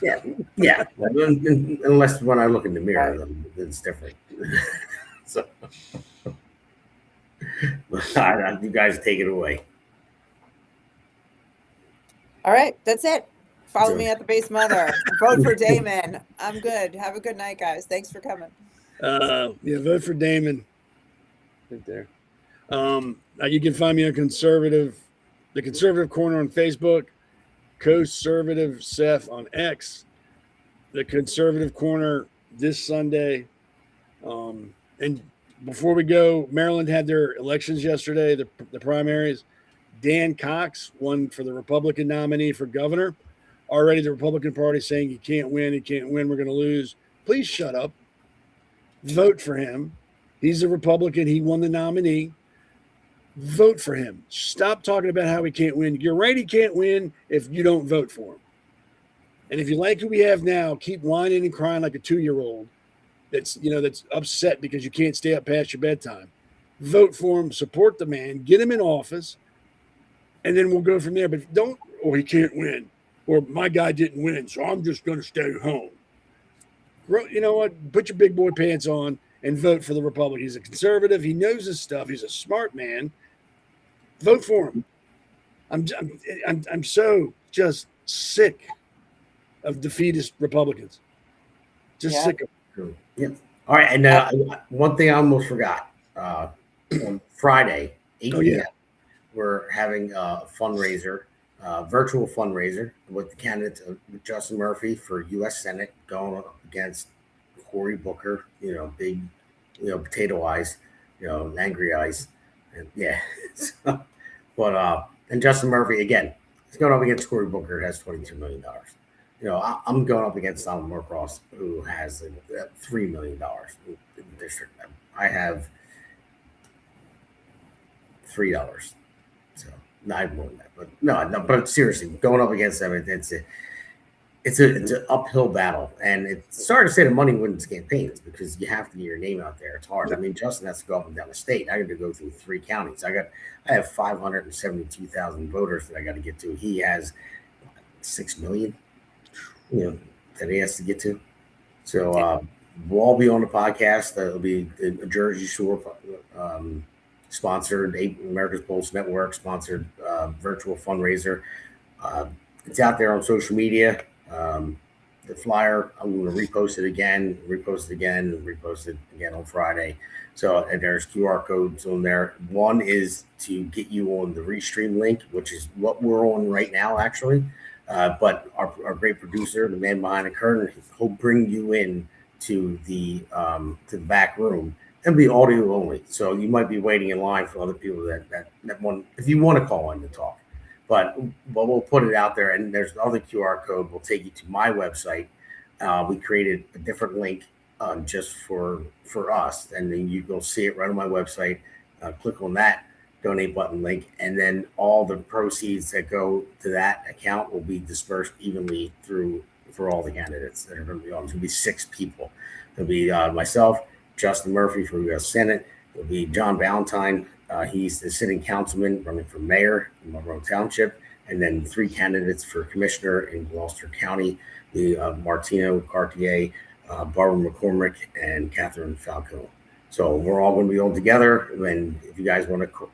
Yeah. Unless when I look in the mirror, then it's different. So, you guys take it away. All right, that's it. Follow me at the Base Mother. Vote for Damon. I'm good. Have a good night, guys. Thanks for coming. Vote for Damon. Right there. You can find me on the Conservative Corner on Facebook, Conservative Seth on X, the Conservative Corner this Sunday. And before we go, Maryland had their elections yesterday, the primaries. Dan Cox won for the Republican nominee for governor. Already the Republican Party saying he can't win, we're going to lose. Please shut up. Vote for him. He's a Republican. He won the nominee. Vote for him. Stop talking about how he can't win. You're right, he can't win if you don't vote for him. And if you like who we have now, keep whining and crying like a 2-year-old that's upset because you can't stay up past your bedtime. Vote for him, support the man, get him in office, and then we'll go from there. But he can't win, or my guy didn't win, so I'm just going to stay home. You know what? Put your big boy pants on and vote for the Republican. He's a conservative. He knows his stuff. He's a smart man. Vote for him. I'm so just sick of defeatist Republicans. Sick of them. Yeah. All right. And one thing I almost forgot. On Friday, 8 p.m., we're having a fundraiser, virtual fundraiser with the candidates with Justin Murphy for U.S. Senate going up against Cory Booker, big, potato eyes, angry eyes. And and Justin Murphy, again, he's going up against Cory Booker, who has $22 million. I'm going up against Donald Norcross, who has $3 million in the district. I have $3. So not more than that, but no. But seriously, going up against them, it's an uphill battle, and it's sorry to say the money wins campaigns because you have to get your name out there. It's hard. I mean, Justin has to go up and down the state. I got to go through 3 counties. I have 572,000 voters that I got to get to. He has 6 million, that he has to get to. So we'll all be on the podcast. It'll be the Jersey Shore sponsored America's Pulse Network sponsored virtual fundraiser. It's out there on social media. The flyer, I'm going to repost it again on Friday. So, and there's QR codes on there. One is to get you on the Restream link, which is what we're on right now, actually. But our great producer, the man behind the curtain, he'll bring you in to the back room. It'll be audio only, so you might be waiting in line for other people that want, if you want to call in to talk. But we'll put it out there, and there's another QR code will take you to my website. We created a different link just for us, and then you'll see it right on my website. Click on that donate button link, and then all the proceeds that go to that account will be dispersed evenly for all the candidates that are going to be on. It's going to be 6 people. It'll be myself, Justin Murphy for U.S. Senate. It'll be John Valentine. He's the sitting councilman running for mayor in Monroe Township. and then 3 candidates for commissioner in Gloucester County, the Martino Cartier, Barbara McCormick, and Catherine Falcone. So we're all going to be on together. And if you guys want to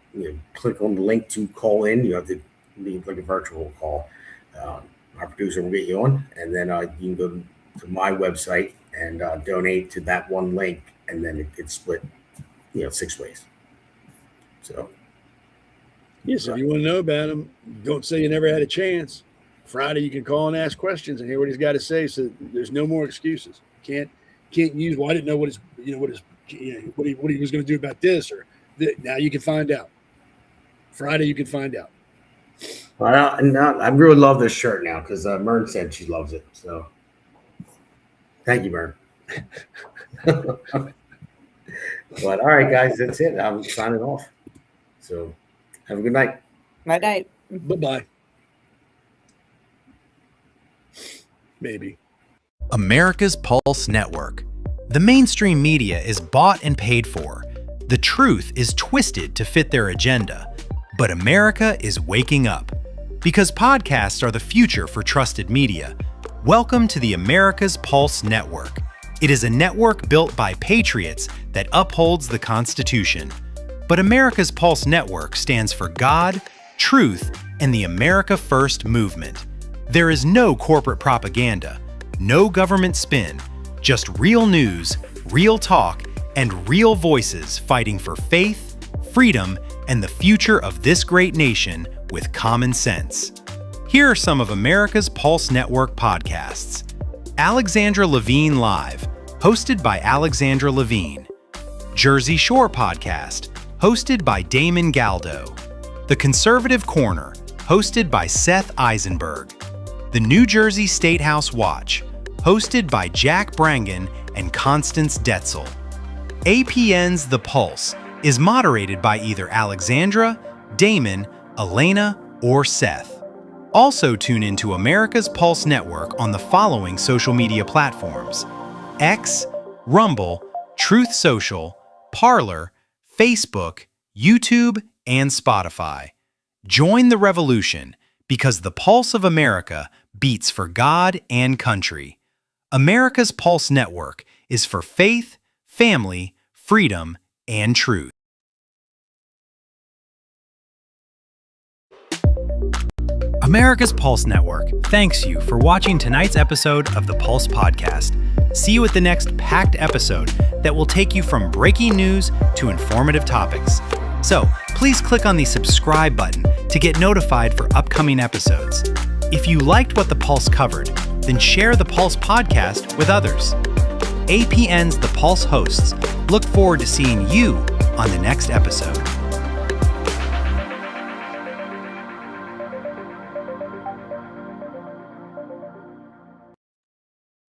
click on the link to call in, you have to be like a virtual call. Our producer will get you on, and then you can go to my website and donate to that one link, and then it gets split, 6 ways. So. Yes, if you want to know about him, don't say you never had a chance. Friday, you can call and ask questions and hear what he's got to say. So there's no more excuses. Can't use. Well, I didn't know what he was going to do about this or that. Now you can find out. Friday, you can find out. Well, I really love this shirt now because Mern said she loves it. So thank you, Mern. But all right, guys, that's it. I'm signing off. So have a good night. Good night. Bye-bye. Maybe. America's Pulse Network. The mainstream media is bought and paid for. The truth is twisted to fit their agenda. But America is waking up. Because podcasts are the future for trusted media. Welcome to the America's Pulse Network. It is a network built by patriots that upholds the Constitution. But America's Pulse Network stands for God, truth, and the America First movement. There is no corporate propaganda, no government spin, just real news, real talk, and real voices fighting for faith, freedom, and the future of this great nation with common sense. Here are some of America's Pulse Network podcasts. Alexandra Levine Live, hosted by Alexandra Levine. Jersey Shore Podcast, hosted by Damon Galdo. The Conservative Corner, hosted by Seth Eisenberg. The New Jersey State House Watch, hosted by Jack Brangan and Constance Detzel. APN's The Pulse is moderated by either Alexandra, Damon, Elana, or Seth. Also tune into America's Pulse Network on the following social media platforms: X, Rumble, Truth Social, Parler, Facebook, YouTube, and Spotify. Join the revolution because the pulse of America beats for God and country. America's Pulse Network is for faith, family, freedom, and truth. America's Pulse Network thanks you for watching tonight's episode of the Pulse Podcast. See you at the next packed episode that will take you from breaking news to informative topics. So please click on the subscribe button to get notified for upcoming episodes. If you liked what the Pulse covered, then share the Pulse Podcast with others. APN's The Pulse hosts look forward to seeing you on the next episode.